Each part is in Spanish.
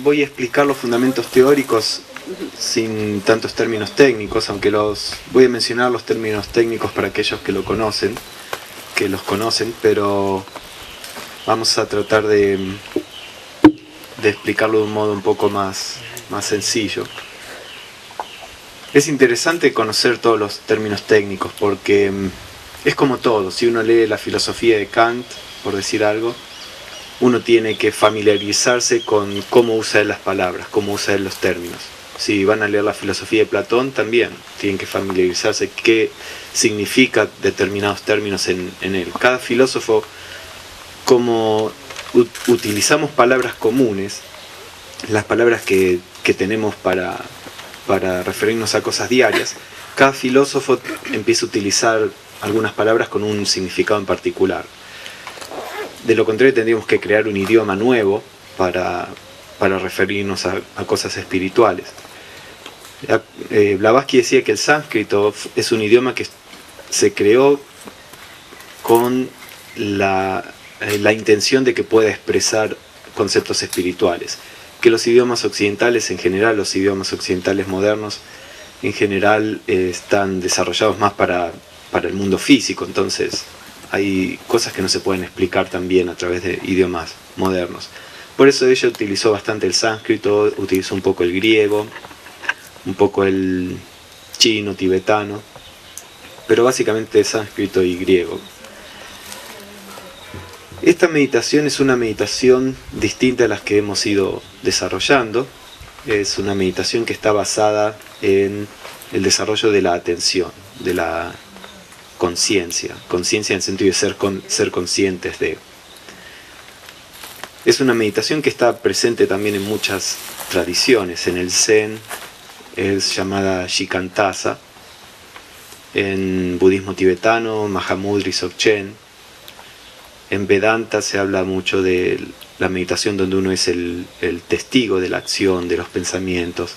voy a explicar los fundamentos teóricos sin tantos términos técnicos, aunque voy a mencionar los términos técnicos para aquellos que los conocen, pero vamos a tratar de explicarlo de un modo un poco más sencillo. Es interesante conocer todos los términos técnicos porque es como todo. Si uno lee la filosofía de Kant, por decir algo, uno tiene que familiarizarse con cómo usa él las palabras, cómo usa él los términos. Si van a leer la filosofía de Platón, también tienen que familiarizarse qué significa determinados términos en él. Cada filósofo, como utilizamos palabras comunes, las palabras que tenemos para referirnos a cosas diarias, cada filósofo empieza a utilizar algunas palabras con un significado en particular. De lo contrario, tendríamos que crear un idioma nuevo para referirnos a cosas espirituales. Blavatsky decía que el sánscrito es un idioma que se creó con la intención de que pueda expresar conceptos espirituales. Que los idiomas occidentales en general, los idiomas occidentales modernos en general están desarrollados más para el mundo físico, entonces hay cosas que no se pueden explicar también a través de idiomas modernos. Por eso ella utilizó bastante el sánscrito, utilizó un poco el griego, un poco el chino, tibetano, pero básicamente sánscrito y griego. Esta meditación es una meditación distinta a las que hemos ido desarrollando. Es una meditación que está basada en el desarrollo de la atención, de la conciencia en el sentido de ser conscientes de. Es una meditación que está presente también en muchas tradiciones. En el Zen es llamada Shikantaza, en budismo tibetano, Mahamudra y Dzogchen. En Vedanta se habla mucho de la meditación donde uno es el testigo de la acción, de los pensamientos.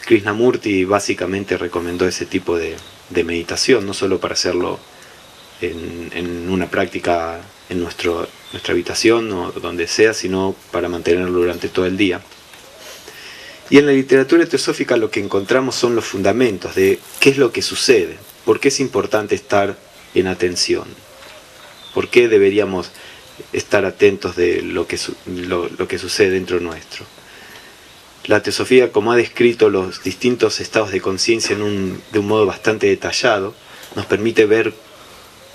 Krishnamurti básicamente recomendó ese tipo de meditación, no solo para hacerlo en una práctica en nuestra habitación o donde sea, sino para mantenerlo durante todo el día. Y en la literatura teosófica lo que encontramos son los fundamentos de qué es lo que sucede, por qué es importante estar en atención, por qué deberíamos estar atentos de lo que sucede dentro nuestro. La teosofía, como ha descrito los distintos estados de conciencia de un modo bastante detallado, nos permite ver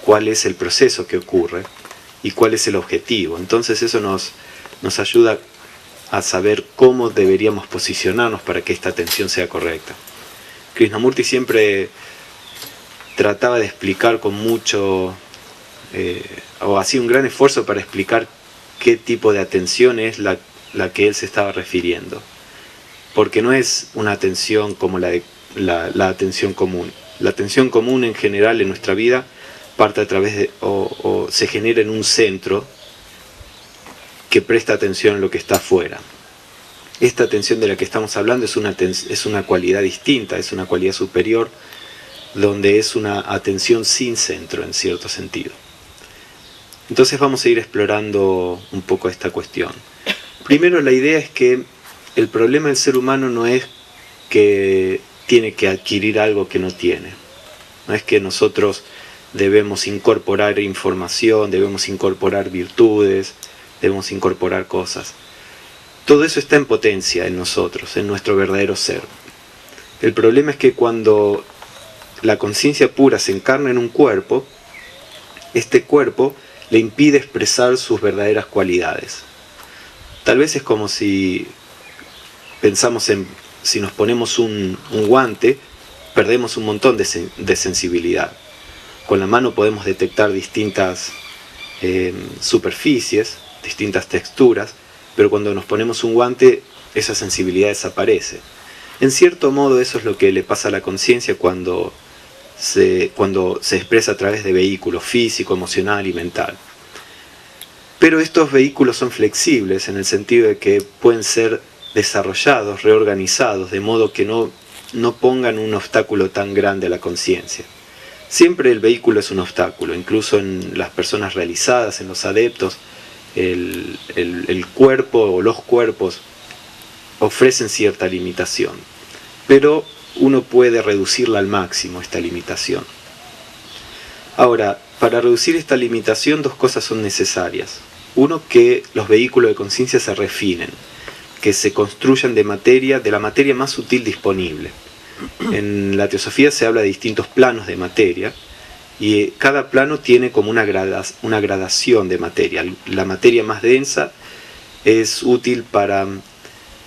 cuál es el proceso que ocurre y cuál es el objetivo. Entonces eso nos ayuda a saber cómo deberíamos posicionarnos para que esta atención sea correcta. Krishnamurti siempre trataba de explicar con mucho, o hacía un gran esfuerzo para explicar qué tipo de atención es la que él se estaba refiriendo. Porque no es una atención como la atención común. La atención común en general en nuestra vida parte a través de, o se genera en un centro que presta atención a lo que está afuera. Esta atención de la que estamos hablando es una cualidad distinta, es una cualidad superior, donde es una atención sin centro en cierto sentido. Entonces vamos a ir explorando un poco esta cuestión. Primero, la idea es que el problema del ser humano no es que tiene que adquirir algo que no tiene. No es que nosotros debemos incorporar información, debemos incorporar virtudes, debemos incorporar cosas. Todo eso está en potencia en nosotros, en nuestro verdadero ser. El problema es que cuando la conciencia pura se encarna en un cuerpo, este cuerpo le impide expresar sus verdaderas cualidades. Tal vez es como si pensamos si nos ponemos un guante, perdemos un montón de sensibilidad. Con la mano podemos detectar distintas superficies, distintas texturas, pero cuando nos ponemos un guante, esa sensibilidad desaparece. En cierto modo eso es lo que le pasa a la conciencia cuando se expresa a través de vehículos físico, emocional y mental. Pero estos vehículos son flexibles en el sentido de que pueden ser desarrollados, reorganizados, de modo que no pongan un obstáculo tan grande a la conciencia. Siempre el vehículo es un obstáculo, incluso en las personas realizadas, en los adeptos, el cuerpo o los cuerpos ofrecen cierta limitación, pero uno puede reducirla al máximo, esta limitación. Ahora, para reducir esta limitación, dos cosas son necesarias. Uno, que los vehículos de conciencia se refinen, que se construyan de la materia más sutil disponible. En la teosofía se habla de distintos planos de materia, y cada plano tiene como una gradación de materia. La materia más densa es útil para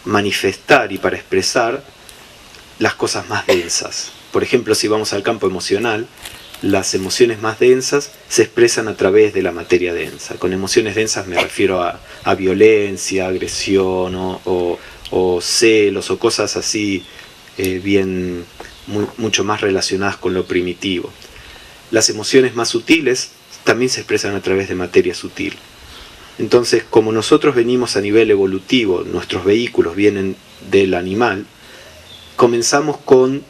manifestar y para expresar las cosas más densas. Por ejemplo, si vamos al campo emocional, las emociones más densas se expresan a través de la materia densa. Con emociones densas me refiero a violencia, agresión o celos o cosas así mucho más relacionadas con lo primitivo. Las emociones más sutiles también se expresan a través de materia sutil. Entonces, como nosotros venimos a nivel evolutivo, nuestros vehículos vienen del animal, comenzamos con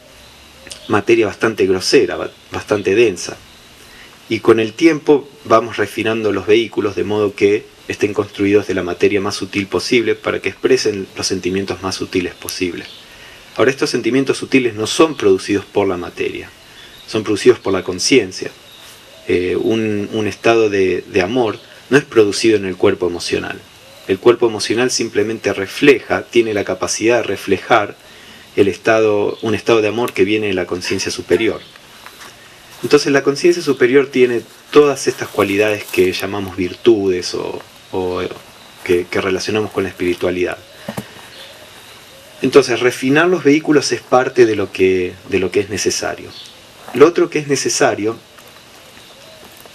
materia bastante grosera, bastante densa. Y con el tiempo vamos refinando los vehículos de modo que estén construidos de la materia más sutil posible para que expresen los sentimientos más sutiles posibles. Ahora, estos sentimientos sutiles no son producidos por la materia, son producidos por la conciencia. Un estado de amor no es producido en el cuerpo emocional. El cuerpo emocional simplemente tiene la capacidad de reflejar un estado de amor que viene de la conciencia superior. Entonces la conciencia superior tiene todas estas cualidades que llamamos virtudes o que relacionamos con la espiritualidad. Entonces refinar los vehículos es parte de lo que es necesario. Lo otro que es necesario,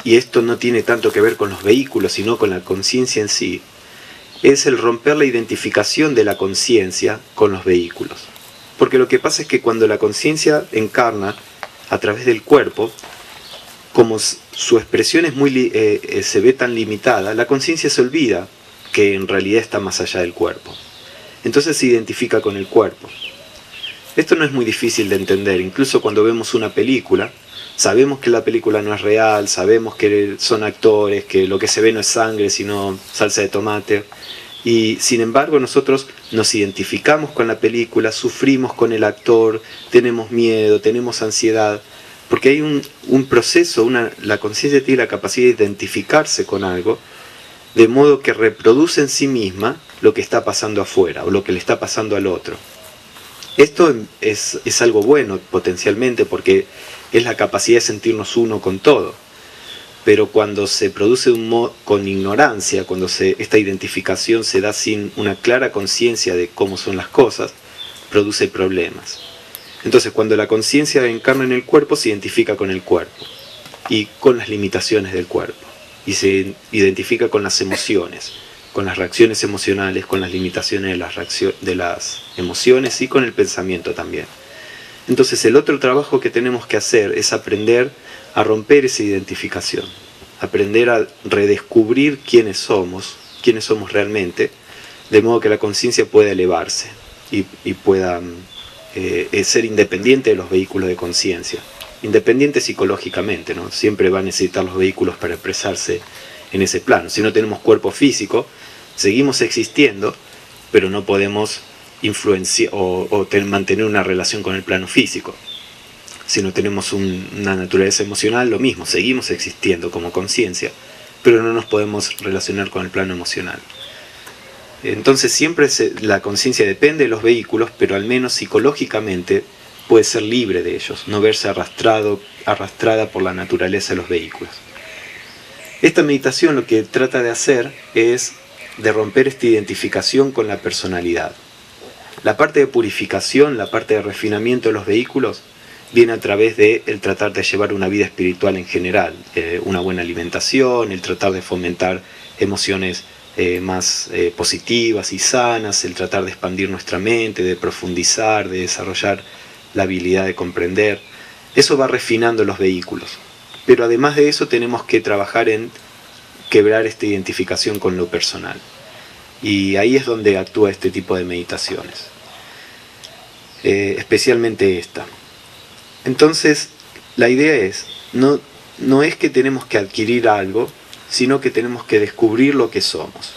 y esto no tiene tanto que ver con los vehículos sino con la conciencia en sí, es el romper la identificación de la conciencia con los vehículos. Porque lo que pasa es que cuando la conciencia encarna a través del cuerpo, como su expresión se ve tan limitada, la conciencia se olvida que en realidad está más allá del cuerpo. Entonces se identifica con el cuerpo. Esto no es muy difícil de entender. Incluso cuando vemos una película, sabemos que la película no es real, sabemos que son actores, que lo que se ve no es sangre sino salsa de tomate. Y sin embargo nosotros nos identificamos con la película, sufrimos con el actor, tenemos miedo, tenemos ansiedad, porque hay un proceso, la conciencia tiene la capacidad de identificarse con algo, de modo que reproduce en sí misma lo que está pasando afuera o lo que le está pasando al otro. Esto es algo bueno potencialmente porque es la capacidad de sentirnos uno con todo. Pero cuando se produce con ignorancia, cuando esta identificación se da sin una clara conciencia de cómo son las cosas, produce problemas. Entonces cuando la conciencia encarna en el cuerpo, se identifica con el cuerpo y con las limitaciones del cuerpo. Y se identifica con las emociones, con las reacciones emocionales, con las limitaciones de las emociones y con el pensamiento también. Entonces el otro trabajo que tenemos que hacer es aprender a romper esa identificación, aprender a redescubrir quiénes somos realmente, de modo que la conciencia pueda elevarse y pueda ser independiente de los vehículos de conciencia, independiente psicológicamente, ¿no? Siempre va a necesitar los vehículos para expresarse en ese plano. Si no tenemos cuerpo físico, seguimos existiendo, pero no podemos influenciar o mantener una relación con el plano físico. Si no tenemos una naturaleza emocional, lo mismo, seguimos existiendo como conciencia, pero no nos podemos relacionar con el plano emocional. Entonces siempre la conciencia depende de los vehículos, pero al menos psicológicamente puede ser libre de ellos, no verse arrastrada por la naturaleza de los vehículos. Esta meditación lo que trata de hacer es de romper esta identificación con la personalidad. La parte de purificación, la parte de refinamiento de los vehículos, viene a través de el tratar de llevar una vida espiritual en general, una buena alimentación, el tratar de fomentar emociones más positivas y sanas, el tratar de expandir nuestra mente, de profundizar, de desarrollar la habilidad de comprender. Eso va refinando los vehículos. Pero además de eso tenemos que trabajar en quebrar esta identificación con lo personal. Y ahí es donde actúa este tipo de meditaciones. Especialmente esta. Entonces, la idea es, no es que tenemos que adquirir algo, sino que tenemos que descubrir lo que somos.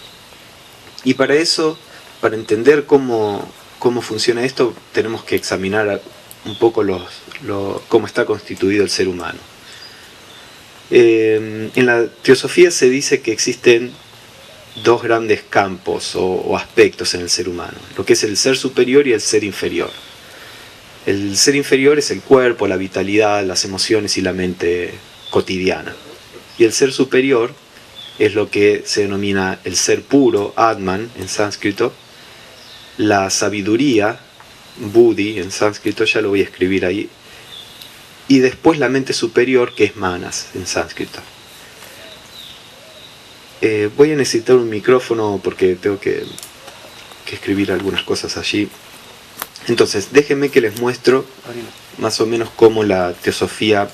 Y para eso para entender cómo funciona esto, tenemos que examinar un poco cómo está constituido el ser humano. En la teosofía se dice que existen dos grandes campos o aspectos en el ser humano, lo que es el ser superior y el ser inferior. El ser inferior es el cuerpo, la vitalidad, las emociones y la mente cotidiana. Y el ser superior es lo que se denomina el ser puro, Atman en sánscrito, la sabiduría, Buddhi en sánscrito, ya lo voy a escribir ahí, y después la mente superior, que es Manas en sánscrito. Voy a necesitar un micrófono porque tengo que escribir algunas cosas allí. Entonces, déjenme que les muestro más o menos cómo la teosofía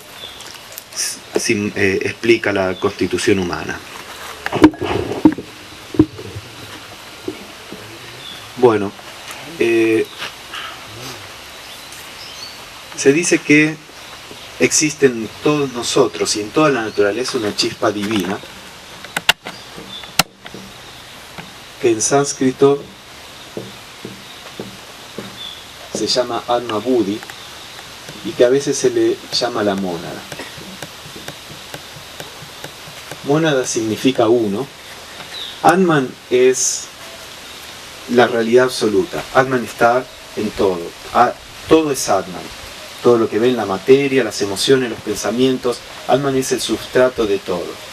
explica la constitución humana. Bueno, se dice que existe en todos nosotros y en toda la naturaleza una chispa divina que en sánscrito se llama Atma Buddhi y que a veces se le llama la mónada. Mónada significa uno. Atman es la realidad absoluta. Atman está en todo. Todo es Atman. Todo lo que ve en la materia, las emociones, los pensamientos. Atman es el sustrato de todo.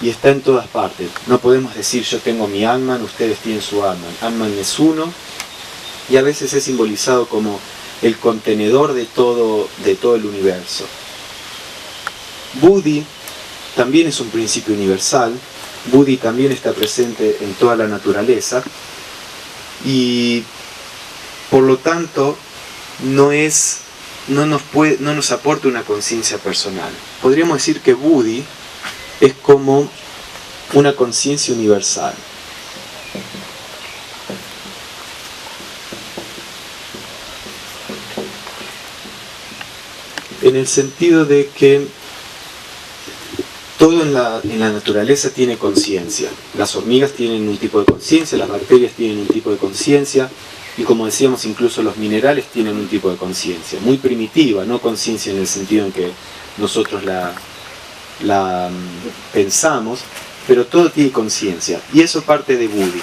Y está en todas partes. No podemos decir yo tengo mi Atman, ustedes tienen su Atman. Atman es uno y a veces es simbolizado como el contenedor de todo el universo. Buddhi también es un principio universal. Buddhi también está presente en toda la naturaleza y por lo tanto no nos aporta una conciencia personal. Podríamos decir que Buddhi es como una conciencia universal. En el sentido de que todo en la naturaleza tiene conciencia. Las hormigas tienen un tipo de conciencia, las bacterias tienen un tipo de conciencia, y como decíamos, incluso los minerales tienen un tipo de conciencia, muy primitiva, no conciencia en el sentido en que nosotros la pensamos, pero todo tiene conciencia, y eso parte de Buddhi.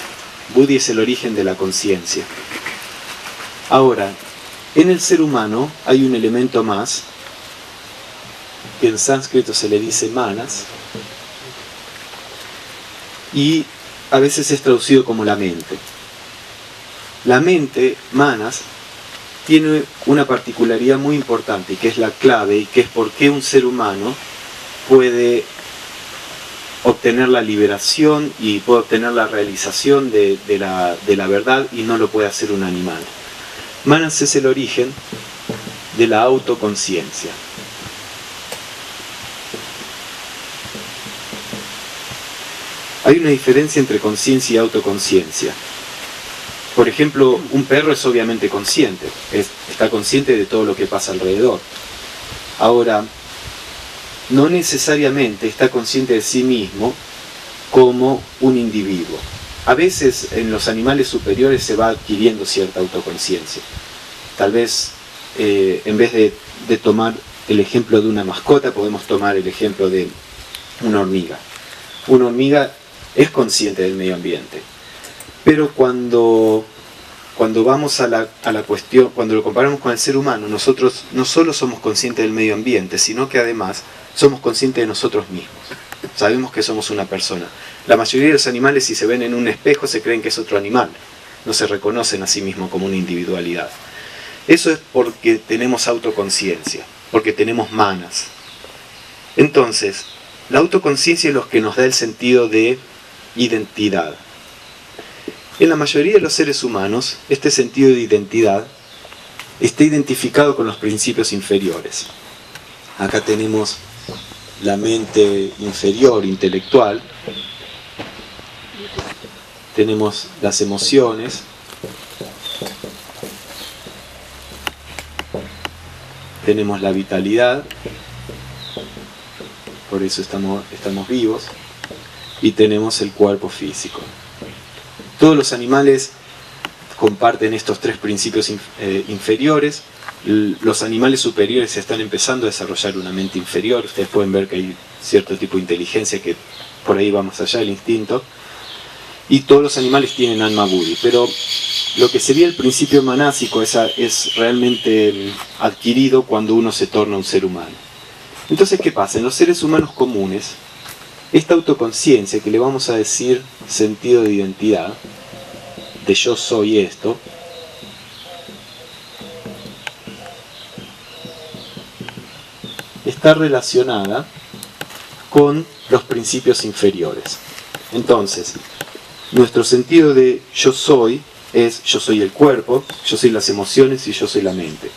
Buddhi es el origen de la conciencia. Ahora, en el ser humano hay un elemento más, que en sánscrito se le dice manas, y a veces es traducido como la mente. La mente, manas, tiene una particularidad muy importante, que es la clave, y que es por qué un ser humano puede obtener la liberación y puede obtener la realización de la verdad y no lo puede hacer un animal. Manas es el origen de la autoconciencia. Hay una diferencia entre conciencia y autoconciencia. Por ejemplo, un perro es obviamente consciente, está consciente de todo lo que pasa alrededor. Ahora, no necesariamente está consciente de sí mismo como un individuo. A veces en los animales superiores se va adquiriendo cierta autoconciencia. Tal vez en vez de tomar el ejemplo de una mascota, podemos tomar el ejemplo de una hormiga. Una hormiga es consciente del medio ambiente, pero cuando vamos a la cuestión, cuando lo comparamos con el ser humano, nosotros no solo somos conscientes del medio ambiente, sino que además somos conscientes de nosotros mismos. Sabemos que somos una persona. La mayoría de los animales, si se ven en un espejo, se creen que es otro animal. No se reconocen a sí mismos como una individualidad. Eso es porque tenemos autoconciencia, porque tenemos manas. Entonces, la autoconciencia es lo que nos da el sentido de identidad. En la mayoría de los seres humanos, este sentido de identidad está identificado con los principios inferiores. Acá tenemos la mente inferior, intelectual. Tenemos las emociones. Tenemos la vitalidad. Por eso estamos vivos. Y tenemos el cuerpo físico. Todos los animales comparten estos tres principios inferiores. Los animales superiores están empezando a desarrollar una mente inferior. Ustedes pueden ver que hay cierto tipo de inteligencia que por ahí va más allá del instinto. Y todos los animales tienen alma buddhi, pero lo que sería el principio manásico es realmente adquirido cuando uno se torna un ser humano. Entonces, ¿qué pasa? En los seres humanos comunes, esta autoconciencia, que le vamos a decir sentido de identidad, de yo soy esto, está relacionada con los principios inferiores. Entonces, nuestro sentido de yo soy es yo soy el cuerpo, yo soy las emociones y yo soy la mente.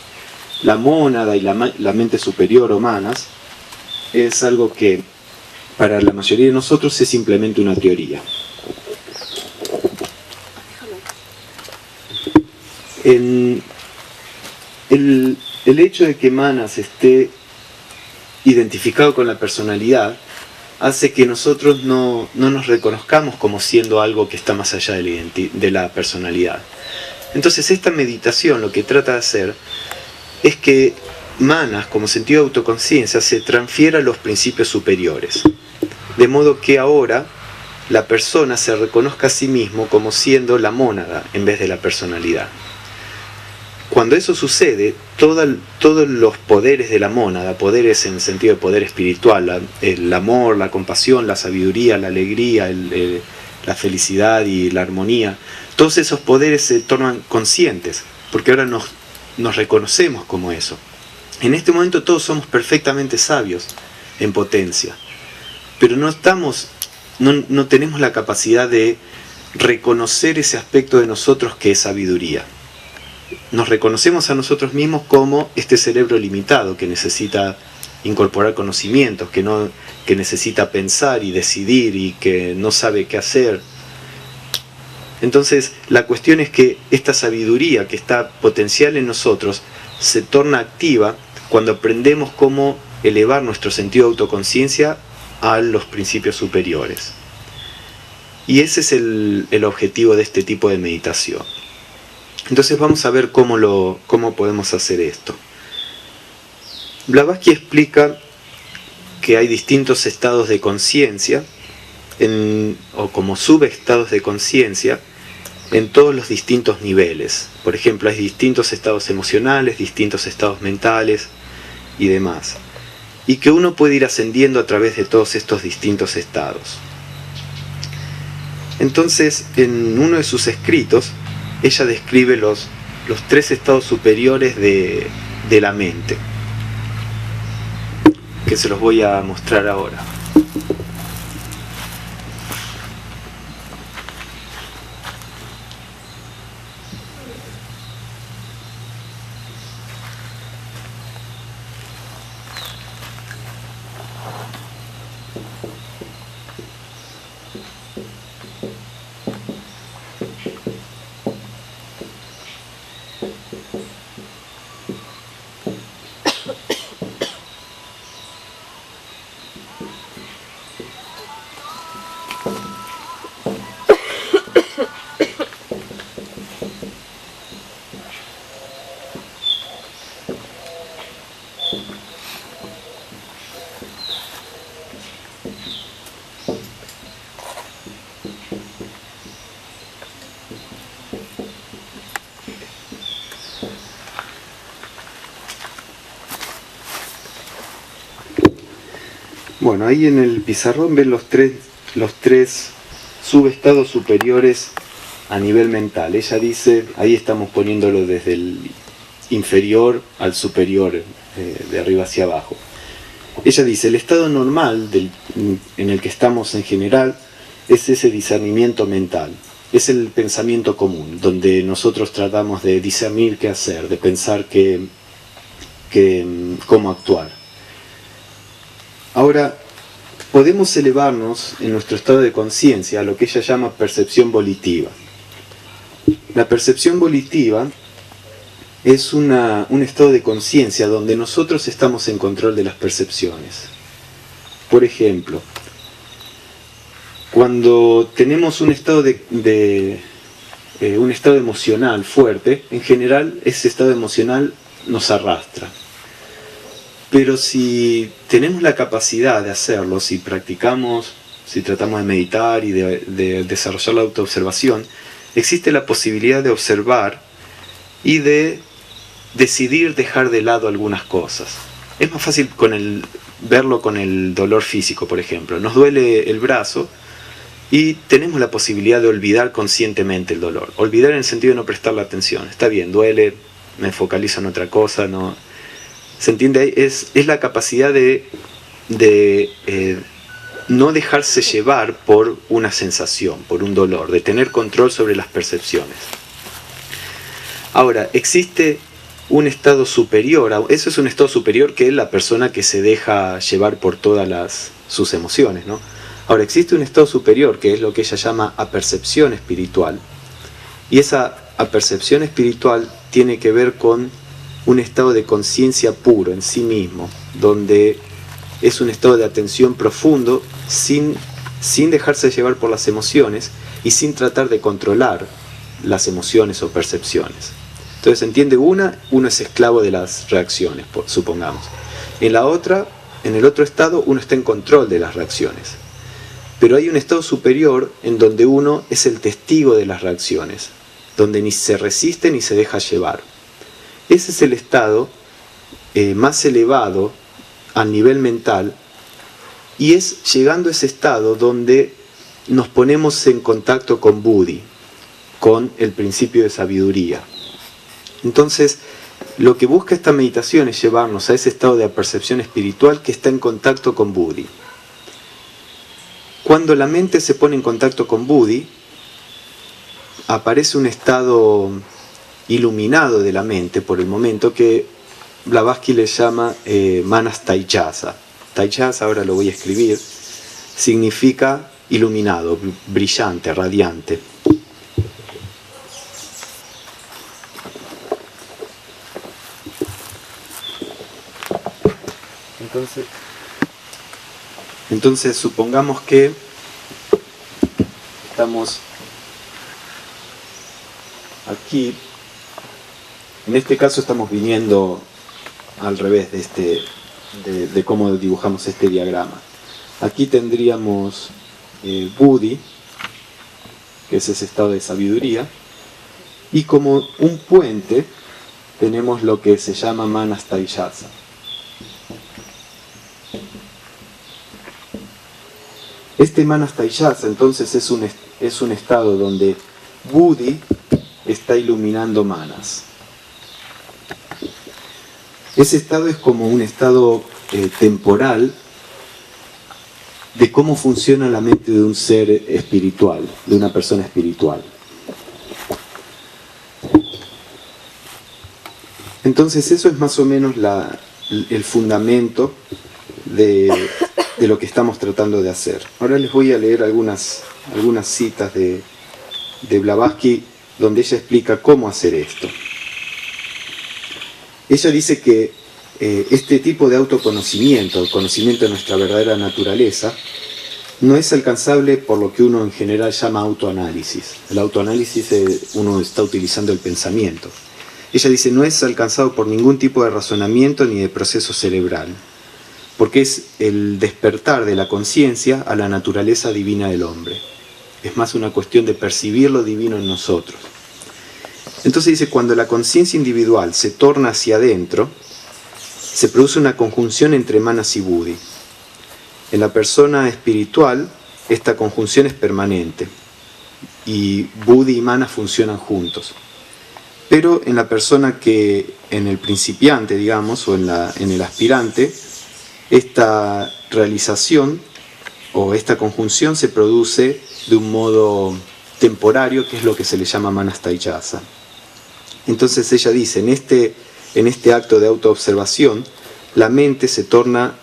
La mónada y la mente superior o manas es algo que para la mayoría de nosotros es simplemente una teoría. El hecho de que manas esté identificado con la personalidad hace que nosotros no nos reconozcamos como siendo algo que está más allá de la personalidad. Entonces esta meditación lo que trata de hacer es que manas, como sentido de autoconciencia, se transfiera a los principios superiores. De modo que ahora la persona se reconozca a sí mismo como siendo la mónada en vez de la personalidad. Cuando eso sucede, todos los poderes de la mónada, poderes en el sentido de poder espiritual, el amor, la compasión, la sabiduría, la alegría, la felicidad y la armonía, todos esos poderes se tornan conscientes, porque ahora nos reconocemos como eso. En este momento todos somos perfectamente sabios en potencia, pero no tenemos la capacidad de reconocer ese aspecto de nosotros que es sabiduría. Nos reconocemos a nosotros mismos como este cerebro limitado que necesita incorporar conocimientos, que necesita pensar y decidir y que no sabe qué hacer. Entonces la cuestión es que esta sabiduría que está potencial en nosotros se torna activa cuando aprendemos cómo elevar nuestro sentido de autoconciencia a los principios superiores. Y ese es el objetivo de este tipo de meditación. Entonces vamos a ver cómo podemos hacer esto. Blavatsky explica que hay distintos estados de conciencia, o como subestados de conciencia, en todos los distintos niveles. Por ejemplo, hay distintos estados emocionales, distintos estados mentales y demás. Y que uno puede ir ascendiendo a través de todos estos distintos estados. Entonces, en uno de sus escritos, ella describe los tres estados superiores de la mente, que se los voy a mostrar ahora. Bueno, ahí en el pizarrón ven los tres subestados superiores a nivel mental. Ella dice, ahí estamos poniéndolo desde el inferior al superior, de arriba hacia abajo. Ella dice, el estado normal en el que estamos en general es ese discernimiento mental. Es el pensamiento común, donde nosotros tratamos de discernir qué hacer, de pensar cómo actuar. Ahora, podemos elevarnos en nuestro estado de conciencia a lo que ella llama percepción volitiva. La percepción volitiva es un estado de conciencia donde nosotros estamos en control de las percepciones. Por ejemplo, cuando tenemos un estado de un estado emocional fuerte, en general ese estado emocional nos arrastra. Pero si tenemos la capacidad de hacerlo, si practicamos, si tratamos de meditar y de desarrollar la autoobservación, existe la posibilidad de observar y de decidir dejar de lado algunas cosas. Es más fácil verlo con el dolor físico, por ejemplo. Nos duele el brazo y tenemos la posibilidad de olvidar conscientemente el dolor. Olvidar en el sentido de no prestarle atención. Está bien, duele, me focalizo en otra cosa, no... ¿Se entiende? Es la capacidad de no dejarse llevar por una sensación, por un dolor, de tener control sobre las percepciones. Ahora, existe un estado superior, eso es un estado superior que es la persona que se deja llevar por todas sus emociones, ¿no? Ahora, existe un estado superior que es lo que ella llama apercepción espiritual, y esa apercepción espiritual tiene que ver con un estado de conciencia puro en sí mismo, donde es un estado de atención profundo, sin dejarse llevar por las emociones y sin tratar de controlar las emociones o percepciones. Entonces, entiende, uno es esclavo de las reacciones, supongamos. En el otro estado, uno está en control de las reacciones. Pero hay un estado superior en donde uno es el testigo de las reacciones, donde ni se resiste ni se deja llevar. Ese es el estado más elevado a nivel mental, y es llegando a ese estado donde nos ponemos en contacto con Buddhi, con el principio de sabiduría. Entonces, lo que busca esta meditación es llevarnos a ese estado de apercepción espiritual que está en contacto con Buddhi. Cuando la mente se pone en contacto con Buddhi, aparece un estado iluminado de la mente por el momento que Blavatsky le llama manas taijasa. Taijasa, ahora lo voy a escribir, significa iluminado, brillante, radiante. Entonces supongamos que estamos aquí. En este caso estamos viniendo al revés de cómo dibujamos este diagrama. Aquí tendríamos Buddhi, que es ese estado de sabiduría, y como un puente tenemos lo que se llama manas taijasa. Este manas taijasa entonces es un estado donde Buddhi está iluminando manas. Ese estado es como un estado temporal de cómo funciona la mente de un ser espiritual, de una persona espiritual. Entonces eso es más o menos el fundamento de lo que estamos tratando de hacer. Ahora les voy a leer algunas citas de Blavatsky donde ella explica cómo hacer esto. Ella dice que este tipo de autoconocimiento, el conocimiento de nuestra verdadera naturaleza, no es alcanzable por lo que uno en general llama autoanálisis. El autoanálisis uno está utilizando el pensamiento. Ella dice, no es alcanzado por ningún tipo de razonamiento ni de proceso cerebral, porque es el despertar de la conciencia a la naturaleza divina del hombre. Es más una cuestión de percibir lo divino en nosotros. Entonces dice, cuando la conciencia individual se torna hacia adentro, se produce una conjunción entre manas y Buddhi. En la persona espiritual, esta conjunción es permanente, y Buddhi y manas funcionan juntos. Pero en la persona en el principiante, digamos, o en el aspirante, esta realización o esta conjunción se produce de un modo temporario, que es lo que se le llama manas taijasa. Entonces ella dice, en este acto de autoobservación, la mente se torna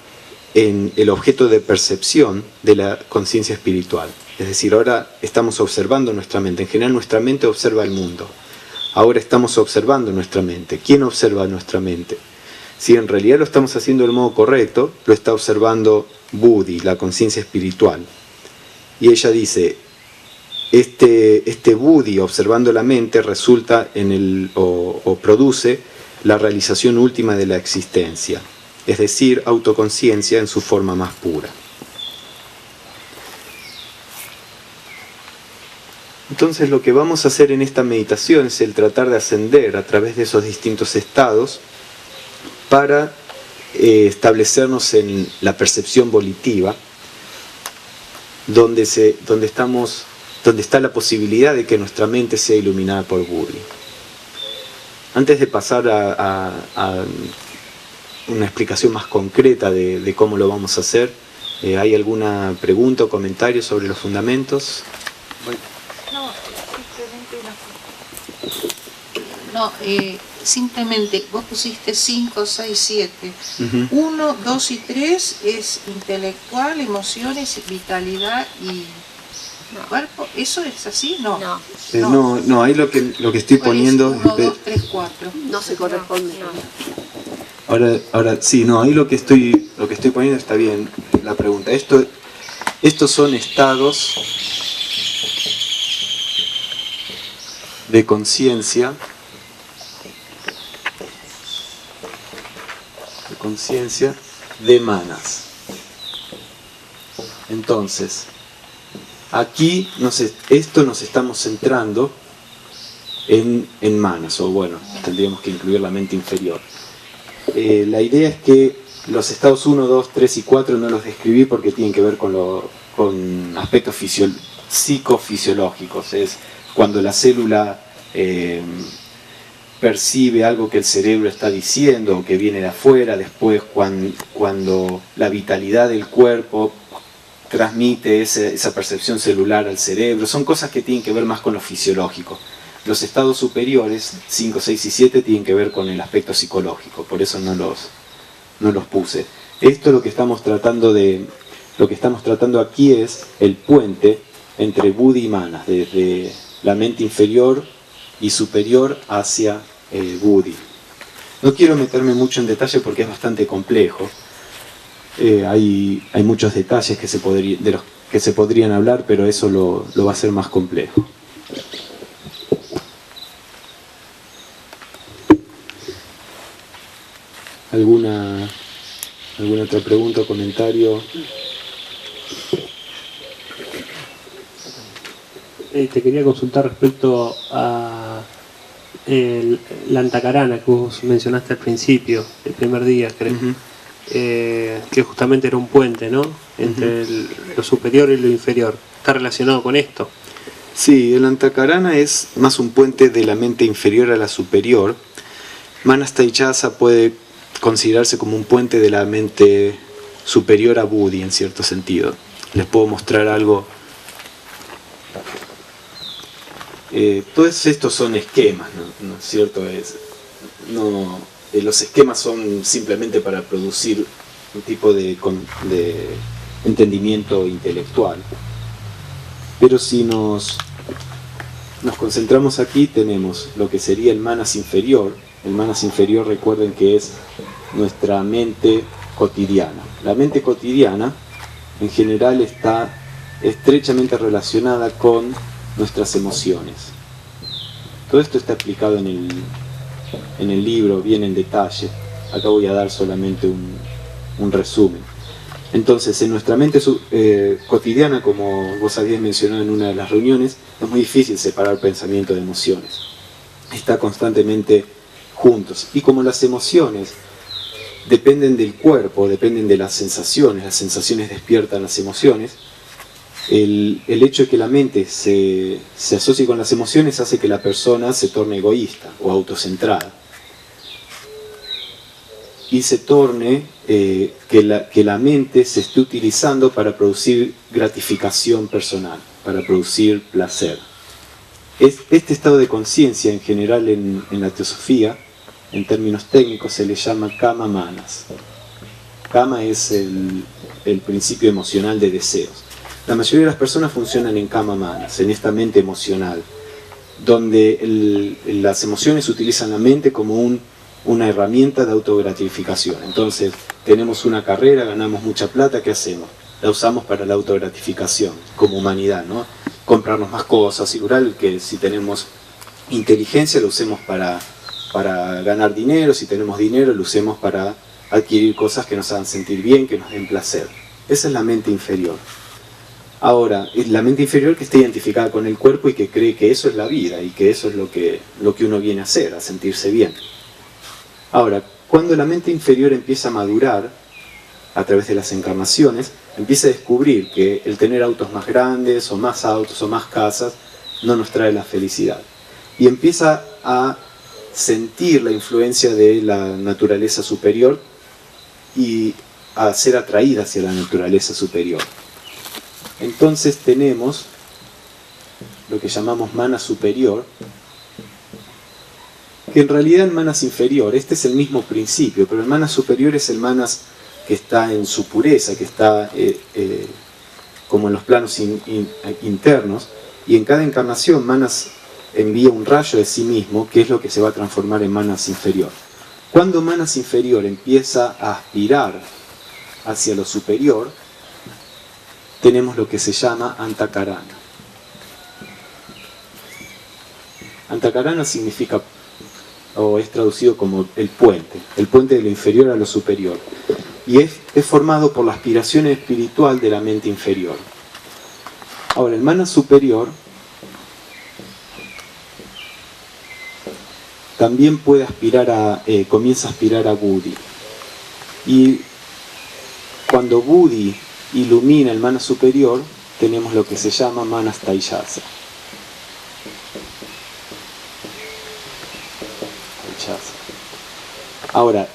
en el objeto de percepción de la conciencia espiritual. Es decir, ahora estamos observando nuestra mente. En general nuestra mente observa el mundo. Ahora estamos observando nuestra mente. ¿Quién observa nuestra mente? Si en realidad lo estamos haciendo del modo correcto, lo está observando Buddhi, la conciencia espiritual. Y ella dice, este buddhi, observando la mente, resulta o produce la realización última de la existencia, es decir, autoconciencia en su forma más pura. Entonces lo que vamos a hacer en esta meditación es el tratar de ascender a través de esos distintos estados para establecernos en la percepción volitiva, donde está la posibilidad de que nuestra mente sea iluminada por buddhi. Antes de pasar a una explicación más concreta de cómo lo vamos a hacer, ¿hay alguna pregunta o comentario sobre los fundamentos? Bueno. Simplemente vos pusiste 5, 6, 7. 1, 2 y 3 es intelectual, emociones, vitalidad y cuerpo. ¿Eso es así? No, ahí lo que estoy poniendo... 1, 2, 3, 4. No se corresponde. Ahora sí, ahí lo que estoy poniendo está bien la pregunta. Estos son estados de conciencia de manas. Entonces, aquí nos estamos centrando en manas, o bueno, tendríamos que incluir la mente inferior. La idea es que los estados 1, 2, 3 y 4 no los describí porque tienen que ver con aspectos psicofisiológicos. Es cuando la célula percibe algo que el cerebro está diciendo o que viene de afuera, después cuando la vitalidad del cuerpo transmite esa percepción celular al cerebro. Son cosas que tienen que ver más con lo fisiológico. Los estados superiores, 5, 6 y 7, tienen que ver con el aspecto psicológico, por eso no los puse. Esto lo que estamos tratando aquí es el puente entre buddhi y manas, desde la mente inferior y superior hacia buddhi. No quiero meterme mucho en detalle porque es bastante complejo. Hay muchos detalles de los que se podrían hablar, pero eso lo va a hacer más complejo. ¿Alguna otra pregunta o comentario? Te quería consultar respecto a la Antakarana que vos mencionaste al principio, el primer día, creo. Que justamente era un puente, ¿no? Entre lo superior y lo inferior. ¿Está relacionado con esto? Sí, el Antakarana es más un puente de la mente inferior a la superior. Manastaichasa puede considerarse como un puente de la mente superior a buddhi, en cierto sentido. Les puedo mostrar algo. Todos estos son esquemas, ¿no es cierto? Los esquemas son simplemente para producir un tipo de entendimiento intelectual. Pero si nos concentramos aquí, tenemos lo que sería el manas inferior. El manas inferior, recuerden que es nuestra mente cotidiana. La mente cotidiana, en general, está estrechamente relacionada con nuestras emociones. Todo esto está explicado en el libro, bien en detalle. Acá voy a dar solamente un resumen. Entonces, en nuestra mente cotidiana, como vos habías mencionado en una de las reuniones, es muy difícil separar pensamiento de emociones. Está constantemente juntos. Y como las emociones dependen del cuerpo, dependen de las sensaciones despiertan las emociones, el hecho de que la mente se asocie con las emociones hace que la persona se torne egoísta o autocentrada. Y se torne que la mente se esté utilizando para producir gratificación personal, para producir placer. Este estado de conciencia, en general en la teosofía, en términos técnicos, se le llama kama manas. Kama es el principio emocional de deseos. La mayoría de las personas funcionan en kama manas, en esta mente emocional, donde las emociones utilizan la mente como una herramienta de autogratificación. Entonces, tenemos una carrera, ganamos mucha plata, ¿qué hacemos? La usamos para la autogratificación, como humanidad, ¿no? comprarnos más cosas, igual que si tenemos inteligencia lo usemos para ganar dinero, si tenemos dinero lo usemos para adquirir cosas que nos hagan sentir bien, que nos den placer. Esa es la mente inferior. Ahora, es la mente inferior que está identificada con el cuerpo y que cree que eso es la vida y que eso es lo que uno viene a hacer, a sentirse bien. Ahora, cuando la mente inferior empieza a madurar a través de las encarnaciones, empieza a descubrir que el tener autos más grandes o más autos o más casas no nos trae la felicidad. Y empieza a sentir la influencia de la naturaleza superior y a ser atraída hacia la naturaleza superior. Entonces tenemos lo que llamamos manas superior, que en realidad en manas inferior, este es el mismo principio, pero el manas superior es el manas que está en su pureza, que está como en los planos internos, y en cada encarnación manas envía un rayo de sí mismo, que es lo que se va a transformar en manas inferior. Cuando manas inferior empieza a aspirar hacia lo superior, tenemos lo que se llama Antakarana. Antakarana significa, o es traducido como el puente de lo inferior a lo superior. Y es formado por la aspiración espiritual de la mente inferior. Ahora, el mana superior también puede aspirar comienza a aspirar a Buddhi. Y cuando Buddhi ilumina el mana superior, tenemos lo que se llama manas taijasa. Ahora,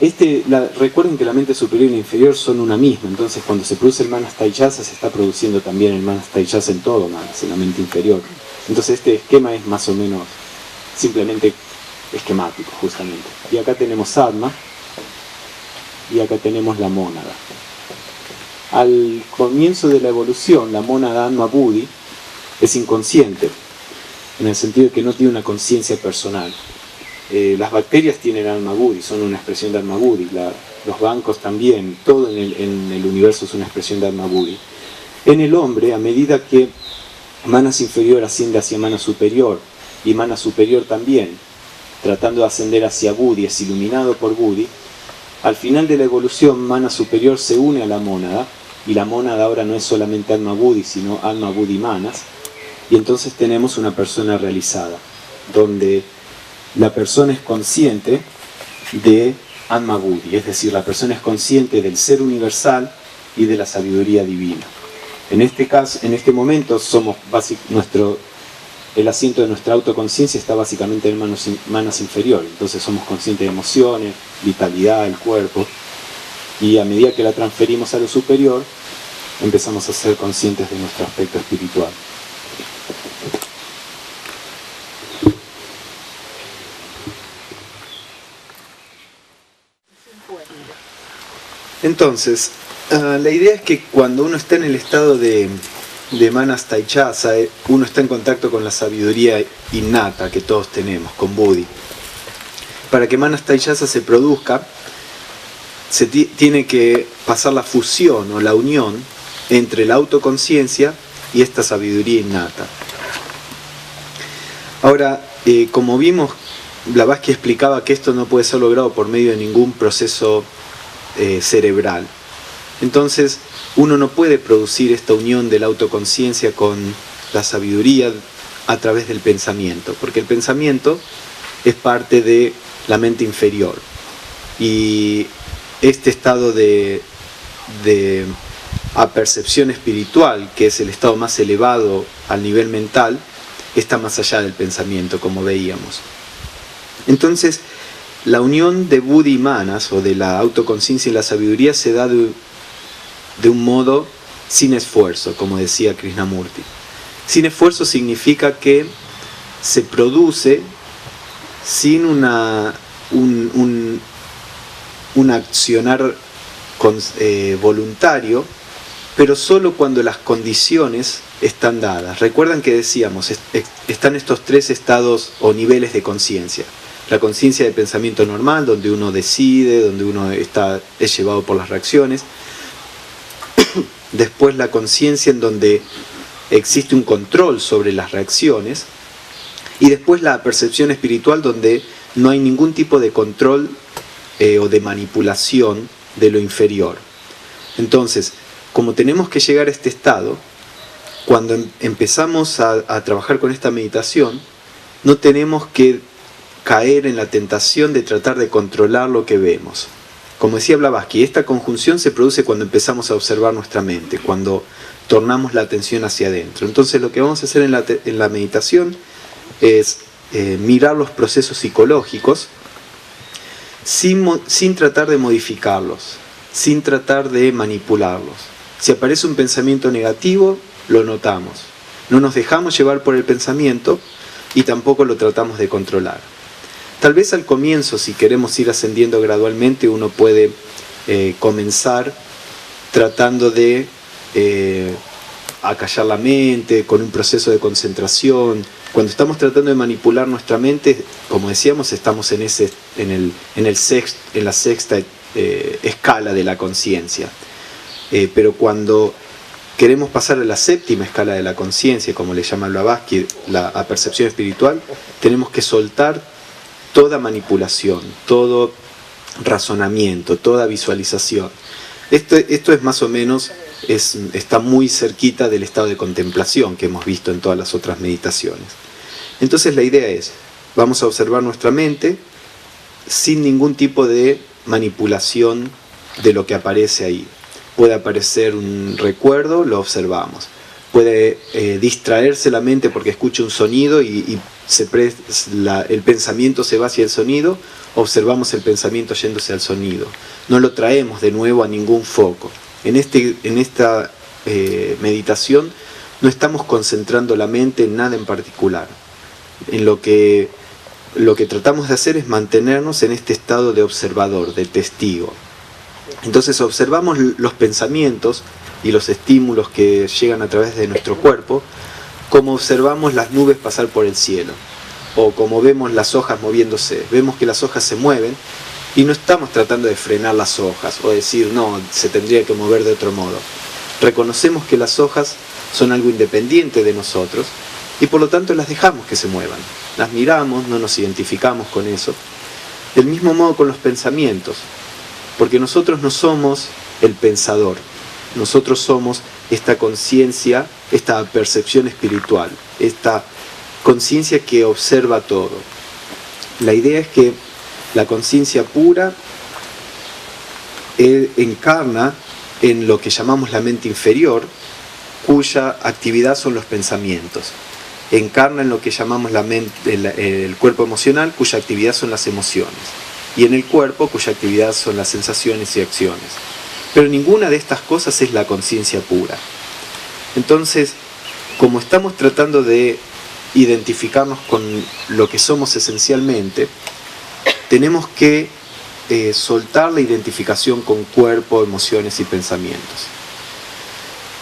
recuerden que la mente superior y la inferior son una misma, entonces cuando se produce el manas taijasa se está produciendo también el manas taijasa en todo manas, en la mente inferior. Entonces este esquema es más o menos simplemente esquemático, justamente. Y acá tenemos Atma y acá tenemos la mónada. Al comienzo de la evolución, la mónada Atma Buddhi es inconsciente, en el sentido de que no tiene una conciencia personal. Las bacterias tienen Atma Buddhi, son una expresión de Atma Buddhi, los bancos también, todo en el universo es una expresión de Atma Buddhi. En el hombre, a medida que manas inferior asciende hacia mana superior, y mana superior también, tratando de ascender hacia Buddhi, es iluminado por Buddhi, al final de la evolución, mana superior se une a la mónada, y la mónada ahora no es solamente Atma Buddhi, sino Atma Buddhi Manas, y entonces tenemos una persona realizada, donde la persona es consciente de Atma Buddhi, es decir, la persona es consciente del ser universal y de la sabiduría divina. En este caso, en este momento, el asiento de nuestra autoconciencia está básicamente en manas inferior, entonces somos conscientes de emociones, vitalidad, el cuerpo, y a medida que la transferimos a lo superior, empezamos a ser conscientes de nuestro aspecto espiritual. Entonces, la idea es que cuando uno está en el estado de manas taijasa, uno está en contacto con la sabiduría innata que todos tenemos, con Buddhi. Para que manas taijasa se produzca, se tiene que pasar la fusión o la unión entre la autoconciencia y esta sabiduría innata. Ahora, como vimos, Blavatsky explicaba que esto no puede ser logrado por medio de ningún proceso cerebral. Entonces, uno no puede producir esta unión de la autoconciencia con la sabiduría a través del pensamiento, porque el pensamiento es parte de la mente inferior. Y este estado de apercepción espiritual, que es el estado más elevado al nivel mental, está más allá del pensamiento, como veíamos. Entonces, la unión de Buddhi y Manas, o de la autoconciencia y la sabiduría, se da de un modo sin esfuerzo, como decía Krishnamurti. Sin esfuerzo significa que se produce sin un accionar voluntario, pero solo cuando las condiciones están dadas. Recuerdan que decíamos, están estos tres estados o niveles de conciencia. La conciencia de pensamiento normal, donde uno decide, donde uno es llevado por las reacciones. Después la conciencia en donde existe un control sobre las reacciones, y después la percepción espiritual, donde no hay ningún tipo de control o de manipulación de lo inferior. Entonces, como tenemos que llegar a este estado, cuando empezamos a trabajar con esta meditación, no tenemos que caer en la tentación de tratar de controlar lo que vemos. Como decía Blavatsky, esta conjunción se produce cuando empezamos a observar nuestra mente, cuando tornamos la atención hacia adentro. Entonces lo que vamos a hacer en la meditación es mirar los procesos psicológicos sin tratar de modificarlos, sin tratar de manipularlos. Si aparece un pensamiento negativo, lo notamos. No nos dejamos llevar por el pensamiento y tampoco lo tratamos de controlar. Tal vez al comienzo, si queremos ir ascendiendo gradualmente, uno puede comenzar tratando de acallar la mente, con un proceso de concentración. Cuando estamos tratando de manipular nuestra mente, como decíamos, estamos en la sexta escala de la conciencia. Pero cuando queremos pasar a la séptima escala de la conciencia, como le llama Blavatsky, la percepción espiritual, tenemos que soltar toda manipulación, todo razonamiento, toda visualización. Esto es más o menos, está muy cerquita del estado de contemplación que hemos visto en todas las otras meditaciones. Entonces la idea es, vamos a observar nuestra mente sin ningún tipo de manipulación de lo que aparece ahí. Puede aparecer un recuerdo, lo observamos. Puede distraerse la mente porque escucha un sonido y el pensamiento se va hacia el sonido, observamos el pensamiento yéndose al sonido. No lo traemos de nuevo a ningún foco. En esta meditación no estamos concentrando la mente en nada en particular. Lo que tratamos de hacer es mantenernos en este estado de observador, de testigo. Entonces observamos los pensamientos y los estímulos que llegan a través de nuestro cuerpo, como observamos las nubes pasar por el cielo, o como vemos las hojas moviéndose. Vemos que las hojas se mueven y no estamos tratando de frenar las hojas o decir, no, se tendría que mover de otro modo. Reconocemos que las hojas son algo independiente de nosotros y por lo tanto las dejamos que se muevan. Las miramos, no nos identificamos con eso. Del mismo modo con los pensamientos, porque nosotros no somos el pensador. Nosotros somos esta conciencia, esta percepción espiritual, esta conciencia que observa todo. La idea es que la conciencia pura encarna en lo que llamamos la mente inferior, cuya actividad son los pensamientos. Encarna en lo que llamamos el cuerpo emocional, cuya actividad son las emociones. Y en el cuerpo, cuya actividad son las sensaciones y acciones. Pero ninguna de estas cosas es la conciencia pura. Entonces, como estamos tratando de identificarnos con lo que somos esencialmente, tenemos que soltar la identificación con cuerpo, emociones y pensamientos.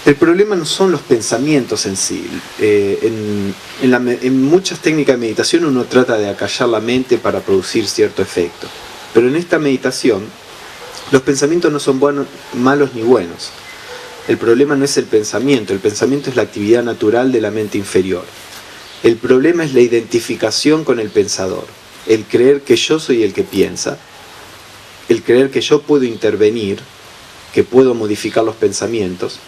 El problema no son los pensamientos en sí. En muchas técnicas de meditación uno trata de acallar la mente para producir cierto efecto. Pero en esta meditación, los pensamientos no son malos ni buenos. El problema no es el pensamiento es la actividad natural de la mente inferior. El problema es la identificación con el pensador, el creer que yo soy el que piensa, el creer que yo puedo intervenir, que puedo modificar los pensamientos.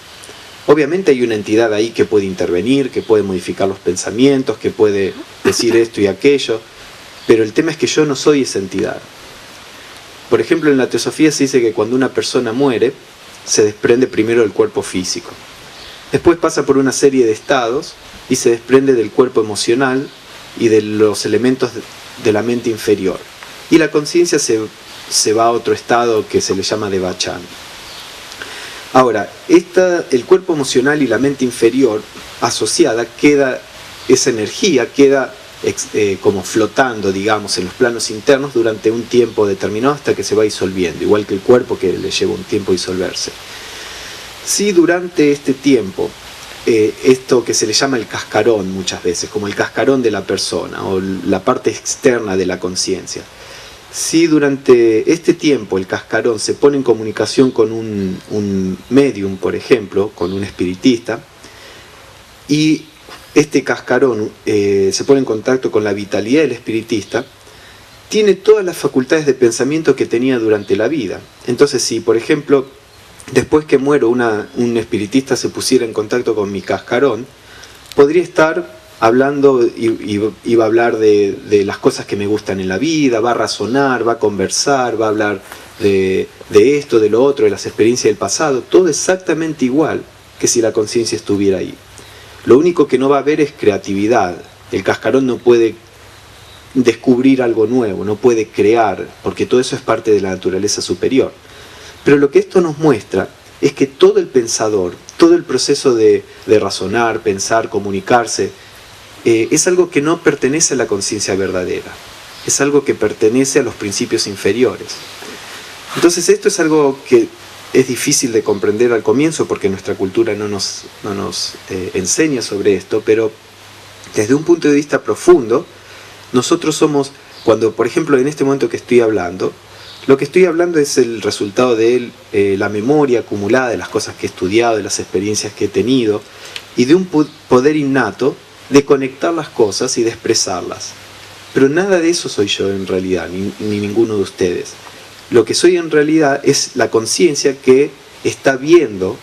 Obviamente hay una entidad ahí que puede intervenir, que puede modificar los pensamientos, que puede decir esto y aquello, pero el tema es que yo no soy esa entidad. Por ejemplo, en la teosofía se dice que cuando una persona muere, se desprende primero del cuerpo físico. Después pasa por una serie de estados y se desprende del cuerpo emocional y de los elementos de la mente inferior. Y la conciencia se va a otro estado que se le llama Devachan. Ahora, el cuerpo emocional y la mente inferior asociada, esa energía queda como flotando, digamos, en los planos internos durante un tiempo determinado hasta que se va disolviendo, igual que el cuerpo que le lleva un tiempo disolverse. Si durante este tiempo, esto que se le llama el cascarón muchas veces, como el cascarón de la persona o la parte externa de la conciencia, si durante este tiempo el cascarón se pone en comunicación con un medium, por ejemplo, con un espiritista, y este cascarón se pone en contacto con la vitalidad del espiritista, tiene todas las facultades de pensamiento que tenía durante la vida. Entonces, si por ejemplo, después que muero, un espiritista se pusiera en contacto con mi cascarón, podría estar hablando y va a hablar de las cosas que me gustan en la vida, va a razonar, va a conversar, va a hablar de esto, de lo otro, de las experiencias del pasado, todo exactamente igual que si la conciencia estuviera ahí. Lo único que no va a haber es creatividad. El cascarón no puede descubrir algo nuevo, no puede crear, porque todo eso es parte de la naturaleza superior. Pero lo que esto nos muestra es que todo el pensador, todo el proceso de razonar, pensar, comunicarse, es algo que no pertenece a la conciencia verdadera, es algo que pertenece a los principios inferiores. Entonces esto es algo que es difícil de comprender al comienzo porque nuestra cultura no nos enseña sobre esto, pero desde un punto de vista profundo, nosotros somos, cuando por ejemplo en este momento que estoy hablando, lo que estoy hablando es el resultado de la memoria acumulada de las cosas que he estudiado, de las experiencias que he tenido, y de un poder innato de conectar las cosas y de expresarlas. Pero nada de eso soy yo en realidad, ni ninguno de ustedes. Lo que soy en realidad es la conciencia que está viendo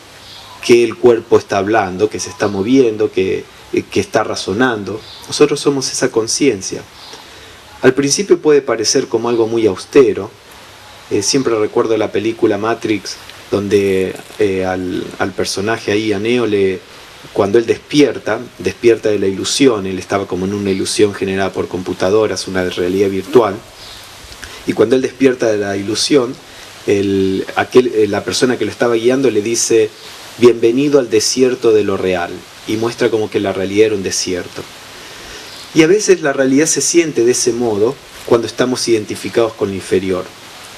que el cuerpo está hablando, que se está moviendo, que está razonando. Nosotros somos esa conciencia. Al principio puede parecer como algo muy austero. Siempre recuerdo la película Matrix, donde al personaje ahí, a Neo, cuando él despierta de la ilusión, él estaba como en una ilusión generada por computadoras, una realidad virtual, y cuando él despierta de la ilusión, la persona que lo estaba guiando le dice: bienvenido al desierto de lo real, y muestra como que la realidad era un desierto. Y a veces la realidad se siente de ese modo cuando estamos identificados con lo inferior.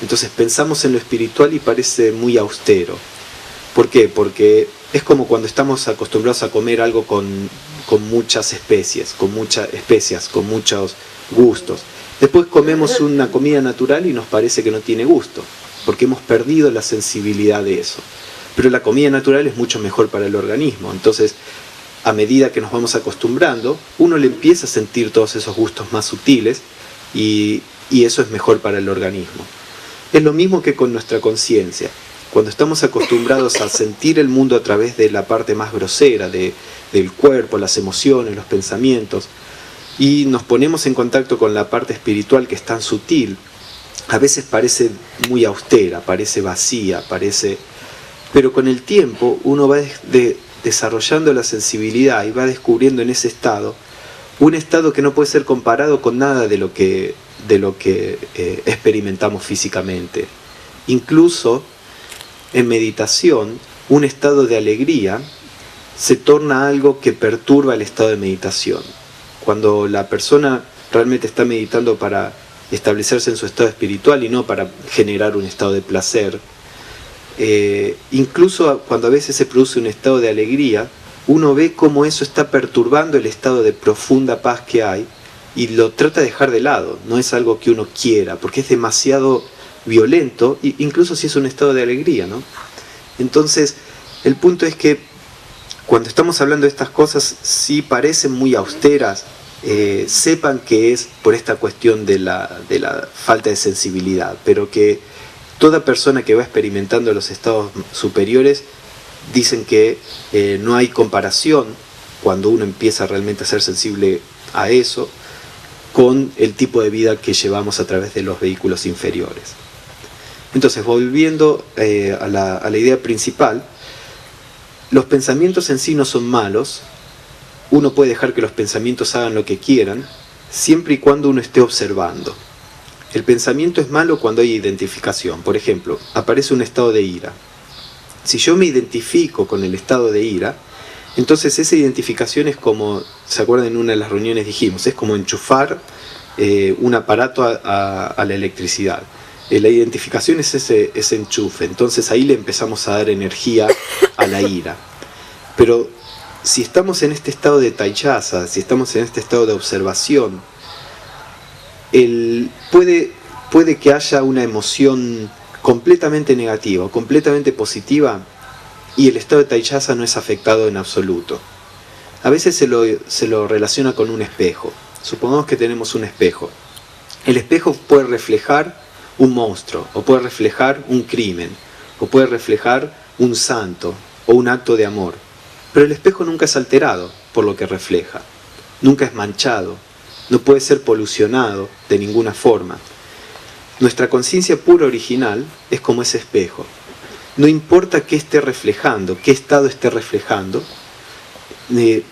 Entonces pensamos en lo espiritual y parece muy austero. ¿Por qué? Porque es como cuando estamos acostumbrados a comer algo con muchas especies, con muchos gustos. Después comemos una comida natural y nos parece que no tiene gusto, porque hemos perdido la sensibilidad de eso. Pero la comida natural es mucho mejor para el organismo. Entonces, a medida que nos vamos acostumbrando, uno le empieza a sentir todos esos gustos más sutiles y eso es mejor para el organismo. Es lo mismo que con nuestra conciencia. Cuando estamos acostumbrados a sentir el mundo a través de la parte más grosera del cuerpo, las emociones, los pensamientos, y nos ponemos en contacto con la parte espiritual que es tan sutil, a veces parece muy austera, parece vacía, pero con el tiempo uno va desarrollando la sensibilidad y va descubriendo en ese estado un estado que no puede ser comparado con nada de lo que experimentamos físicamente. Incluso en meditación, un estado de alegría se torna algo que perturba el estado de meditación. Cuando la persona realmente está meditando para establecerse en su estado espiritual y no para generar un estado de placer, incluso cuando a veces se produce un estado de alegría, uno ve cómo eso está perturbando el estado de profunda paz que hay y lo trata de dejar de lado. No es algo que uno quiera, porque es demasiado violento, incluso si es un estado de alegría, ¿no? Entonces, el punto es que cuando estamos hablando de estas cosas, si parecen muy austeras, sepan que es por esta cuestión de la falta de sensibilidad, pero que toda persona que va experimentando los estados superiores dicen que no hay comparación cuando uno empieza realmente a ser sensible a eso con el tipo de vida que llevamos a través de los vehículos inferiores. Entonces, volviendo a la idea principal, los pensamientos en sí no son malos. Uno puede dejar que los pensamientos hagan lo que quieran, siempre y cuando uno esté observando. El pensamiento es malo cuando hay identificación. Por ejemplo, aparece un estado de ira. Si yo me identifico con el estado de ira, entonces esa identificación es como, ¿se acuerdan? En una de las reuniones dijimos, es como enchufar un aparato a la electricidad. La identificación es ese enchufe, entonces ahí le empezamos a dar energía a la ira. Pero si estamos en este estado de taiyasa, si estamos en este estado de observación, puede que haya una emoción completamente negativa, completamente positiva, y el estado de taiyasa no es afectado en absoluto. a veces se lo relaciona con un espejo. Supongamos que tenemos un espejo. El espejo puede reflejar un monstruo, o puede reflejar un crimen, o puede reflejar un santo, o un acto de amor. Pero el espejo nunca es alterado por lo que refleja, nunca es manchado, no puede ser polucionado de ninguna forma. Nuestra conciencia pura original es como ese espejo. No importa qué esté reflejando, qué estado esté reflejando,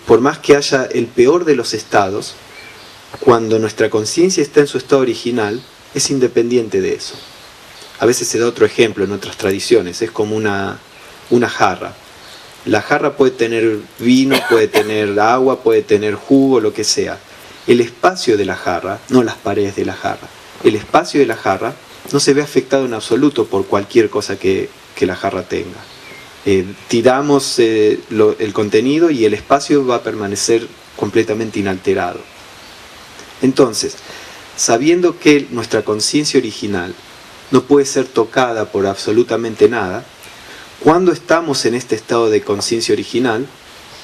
por más que haya el peor de los estados, cuando nuestra conciencia está en su estado original, es independiente de eso. A veces se da otro ejemplo en otras tradiciones, es como una jarra. La jarra puede tener vino, puede tener agua, puede tener jugo, lo que sea. El espacio de la jarra, no las paredes de la jarra, el espacio de la jarra no se ve afectado en absoluto por cualquier cosa que la jarra tenga. Tiramos el contenido y el espacio va a permanecer completamente inalterado. Entonces, sabiendo que nuestra conciencia original no puede ser tocada por absolutamente nada, cuando estamos en este estado de conciencia original,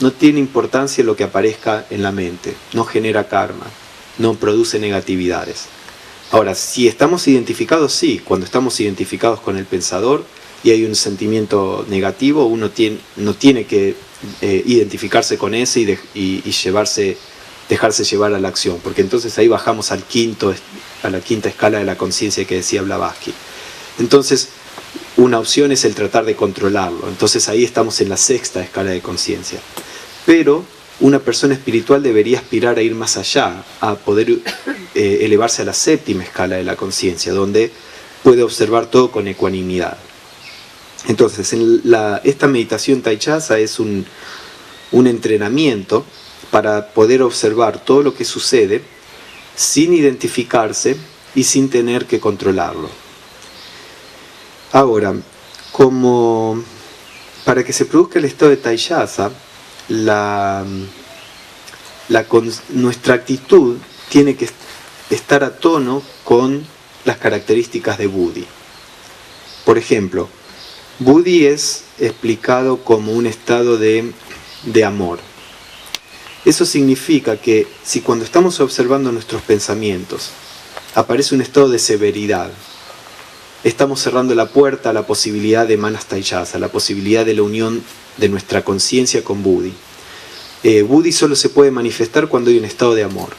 no tiene importancia lo que aparezca en la mente, no genera karma, no produce negatividades. Ahora, si estamos identificados, sí, cuando estamos identificados con el pensador y hay un sentimiento negativo, uno no tiene que identificarse con ese y dejarse llevar a la acción, porque entonces ahí bajamos a la quinta escala de la conciencia que decía Blavatsky. Entonces, una opción es el tratar de controlarlo, entonces ahí estamos en la sexta escala de conciencia. Pero una persona espiritual debería aspirar a ir más allá, a poder elevarse a la séptima escala de la conciencia, donde puede observar todo con ecuanimidad. Entonces, esta meditación Taichasa es un entrenamiento para poder observar todo lo que sucede sin identificarse y sin tener que controlarlo. Ahora, para que se produzca el estado de Taichasa, nuestra actitud tiene que estar a tono con las características de Buddhi. Por ejemplo, Buddhi es explicado como un estado de amor. Eso significa que si cuando estamos observando nuestros pensamientos aparece un estado de severidad, estamos cerrando la puerta a la posibilidad de Manas Taichasa, la posibilidad de la unión de nuestra conciencia con Buddhi. Buddhi solo se puede manifestar cuando hay un estado de amor.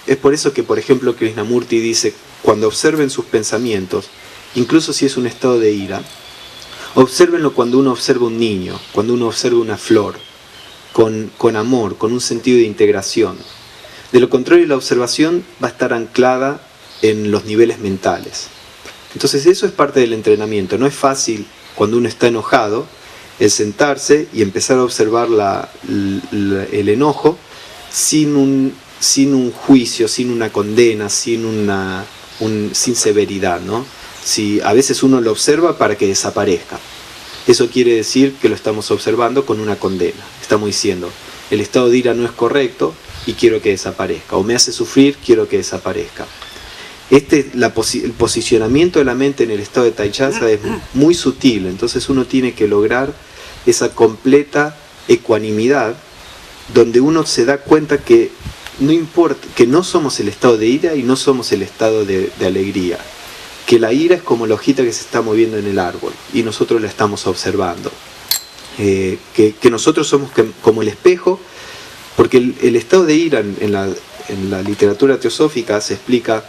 Es por eso que, por ejemplo, Krishnamurti dice, cuando observen sus pensamientos, incluso si es un estado de ira, obsérvenlo cuando uno observa un niño, cuando uno observa una flor, con amor, con un sentido de integración. De lo contrario, la observación va a estar anclada en los niveles mentales. Entonces eso es parte del entrenamiento. No es fácil cuando uno está enojado el sentarse y empezar a observar el enojo sin un juicio, sin una condena, sin severidad, ¿no? A veces uno lo observa para que desaparezca. Eso quiere decir que lo estamos observando con una condena. Estamos diciendo, el estado de ira no es correcto y quiero que desaparezca. O me hace sufrir, quiero que desaparezca. El posicionamiento de la mente en el estado de Taichasa es muy sutil. Entonces uno tiene que lograr esa completa ecuanimidad donde uno se da cuenta que no importa, que no somos el estado de ira y no somos el estado de alegría. Que la ira es como la hojita que se está moviendo en el árbol y nosotros la estamos observando. Que nosotros somos como el espejo, porque el estado de ira en la literatura teosófica se explica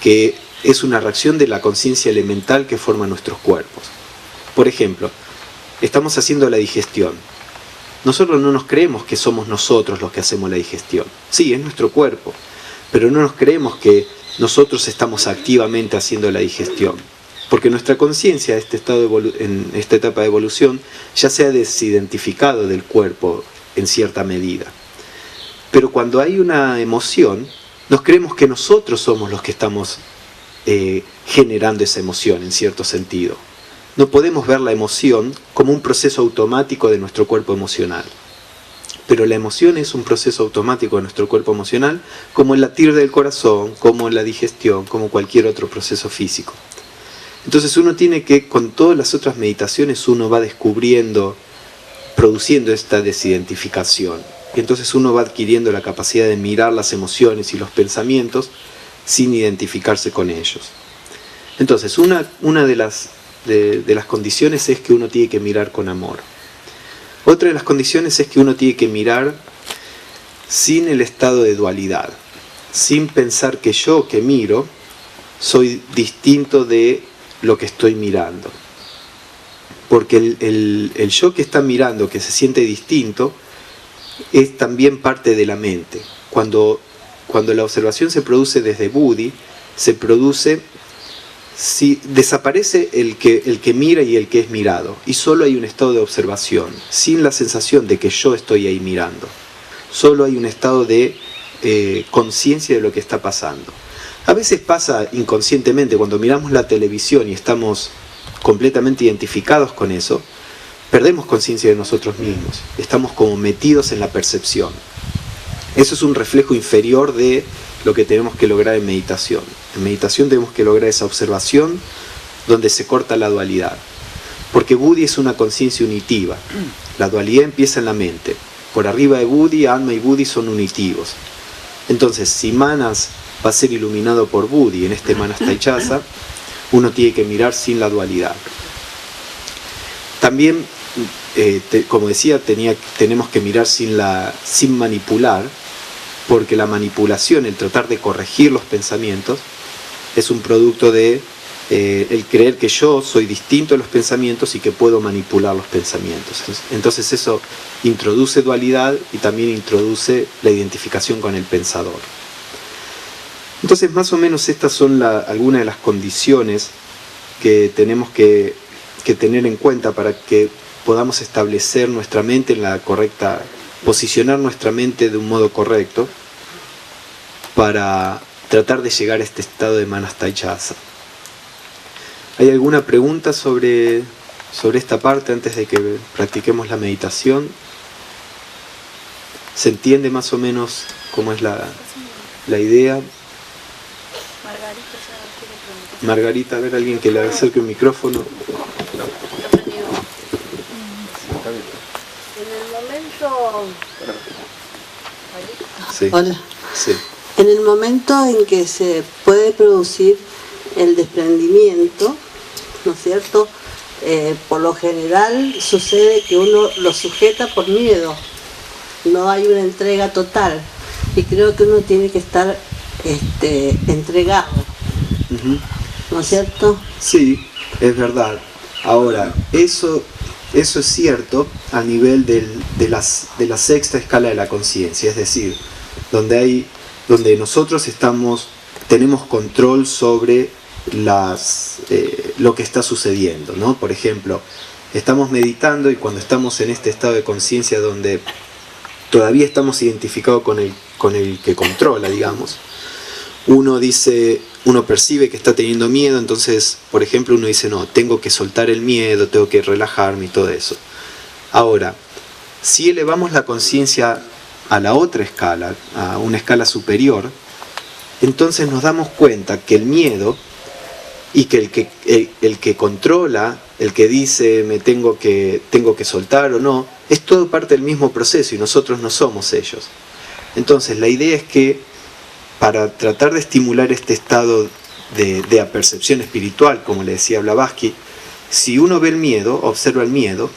que es una reacción de la conciencia elemental que forma nuestros cuerpos. Por ejemplo, estamos haciendo la digestión. Nosotros no nos creemos que somos nosotros los que hacemos la digestión. Sí, es nuestro cuerpo, pero no nos creemos que nosotros estamos activamente haciendo la digestión, porque nuestra conciencia en esta etapa de evolución ya se ha desidentificado del cuerpo en cierta medida. Pero cuando hay una emoción, nos creemos que nosotros somos los que estamos generando esa emoción en cierto sentido. No podemos ver la emoción como un proceso automático de nuestro cuerpo emocional. Pero la emoción es un proceso automático de nuestro cuerpo emocional, como el latir del corazón, como la digestión, como cualquier otro proceso físico. Entonces uno tiene que, con todas las otras meditaciones, uno va descubriendo, produciendo esta desidentificación. entonces uno va adquiriendo la capacidad de mirar las emociones y los pensamientos sin identificarse con ellos. Entonces, una de las condiciones es que uno tiene que mirar con amor. Otra de las condiciones es que uno tiene que mirar sin el estado de dualidad, sin pensar que yo que miro soy distinto de lo que estoy mirando. Porque el yo que está mirando, que se siente distinto, es también parte de la mente. Cuando la observación se produce desde Buddhi, se produce, si desaparece el que mira y el que es mirado, y solo hay un estado de observación, sin la sensación de que yo estoy ahí mirando. Solo hay un estado de conciencia de lo que está pasando. A veces pasa inconscientemente, cuando miramos la televisión y estamos completamente identificados con eso, perdemos conciencia de nosotros mismos, estamos como metidos en la percepción. Eso es un reflejo inferior de lo que tenemos que lograr en meditación. En meditación tenemos que lograr esa observación donde se corta la dualidad, porque Buddhi es una conciencia unitiva. La dualidad empieza en la mente. Por arriba de Buddhi, Atma y Buddhi son unitivos. Entonces, si Manas va a ser iluminado por Buddhi en este Manas Taichasa, uno tiene que mirar sin la dualidad. También, como decía, tenemos que mirar sin manipular, porque la manipulación, el tratar de corregir los pensamientos, es un producto de el creer que yo soy distinto a los pensamientos y que puedo manipular los pensamientos. Entonces eso introduce dualidad y también introduce la identificación con el pensador. Entonces, más o menos estas son algunas de las condiciones que tenemos que tener en cuenta para que podamos establecer nuestra mente en la correcta, posicionar nuestra mente de un modo correcto para tratar de llegar a este estado de Manas Taichasa. ¿Hay alguna pregunta sobre esta parte antes de que practiquemos la meditación? ¿Se entiende más o menos cómo es la idea? Margarita, a ver, alguien que le acerque un micrófono. En el momento... Sí. Hola. Sí. En el momento en que se puede producir el desprendimiento, ¿no es cierto? Por lo general sucede que uno lo sujeta por miedo, no hay una entrega total, y creo que uno tiene que estar entregado, ¿no es cierto? Sí, es verdad. Ahora, eso es cierto a nivel de la sexta escala de la conciencia, es decir, donde nosotros tenemos control sobre lo que está sucediendo, ¿no? Por ejemplo, estamos meditando y cuando estamos en este estado de conciencia donde todavía estamos identificados con el que controla, digamos, uno percibe que está teniendo miedo, entonces, por ejemplo, uno dice, no, tengo que soltar el miedo, tengo que relajarme y todo eso. Ahora, si elevamos la conciencia a la otra escala, a una escala superior, entonces nos damos cuenta que el miedo y que el que controla, el que dice tengo que soltar o no, es todo parte del mismo proceso y nosotros no somos ellos. Entonces la idea es que para tratar de estimular este estado de apercepción espiritual, como le decía Blavatsky, si uno ve el miedo, observa el miedo,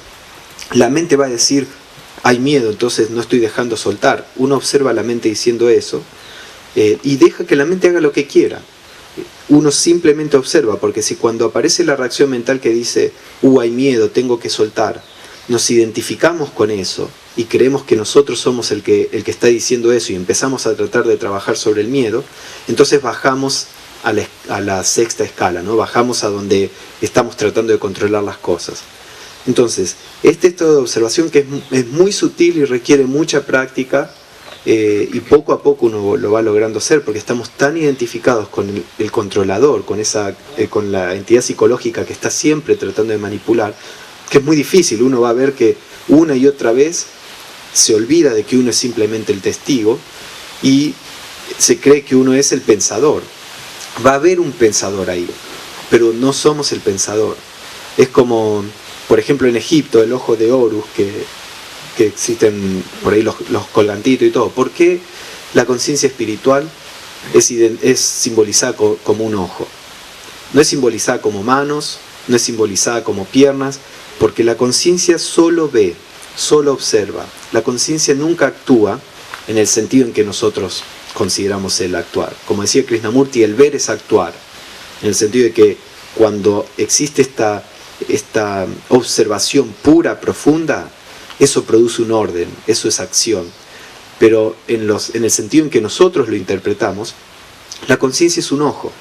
la mente va a decir, hay miedo, entonces no estoy dejando soltar. Uno observa la mente diciendo eso y deja que la mente haga lo que quiera. Uno simplemente observa, porque si cuando aparece la reacción mental que dice, hay miedo, tengo que soltar, nos identificamos con eso y creemos que nosotros somos el que está diciendo eso y empezamos a tratar de trabajar sobre el miedo, entonces bajamos a la sexta escala, ¿no? Bajamos a donde estamos tratando de controlar las cosas. Entonces, este estado de observación que es muy sutil y requiere mucha práctica, y poco a poco uno lo va logrando hacer porque estamos tan identificados con el controlador, con la entidad psicológica que está siempre tratando de manipular, que es muy difícil. Uno va a ver que una y otra vez se olvida de que uno es simplemente el testigo y se cree que uno es el pensador. Va a haber un pensador ahí, pero no somos el pensador. Es como, por ejemplo, en Egipto, el ojo de Horus, que que existen por ahí los colgantitos y todo. ¿Por qué la conciencia espiritual es simbolizada como un ojo? No es simbolizada como manos, no es simbolizada como piernas, porque la conciencia solo ve, solo observa. La conciencia nunca actúa en el sentido en que nosotros consideramos el actuar. Como decía Krishnamurti, el ver es actuar, en el sentido de que cuando existe esta observación pura, profunda, eso produce un orden, eso es acción. Pero en el sentido en que nosotros lo interpretamos, la conciencia es un ojo,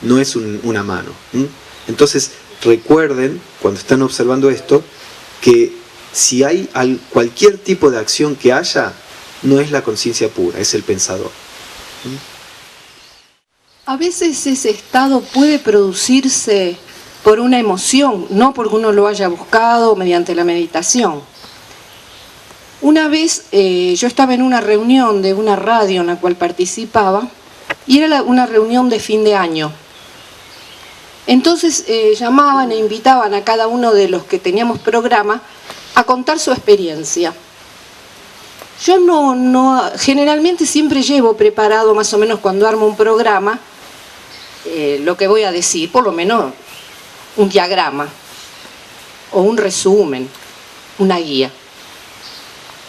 no es una mano. Entonces, recuerden, cuando están observando esto, que si hay cualquier tipo de acción que haya, no es la conciencia pura, es el pensador. A veces ese estado puede producirse por una emoción, no porque uno lo haya buscado mediante la meditación. Una vez yo estaba en una reunión de una radio en la cual participaba, y era una reunión de fin de año. Entonces llamaban e invitaban a cada uno de los que teníamos programa a contar su experiencia. Yo generalmente siempre llevo preparado más o menos cuando armo un programa lo que voy a decir, por lo menos un diagrama o un resumen, una guía.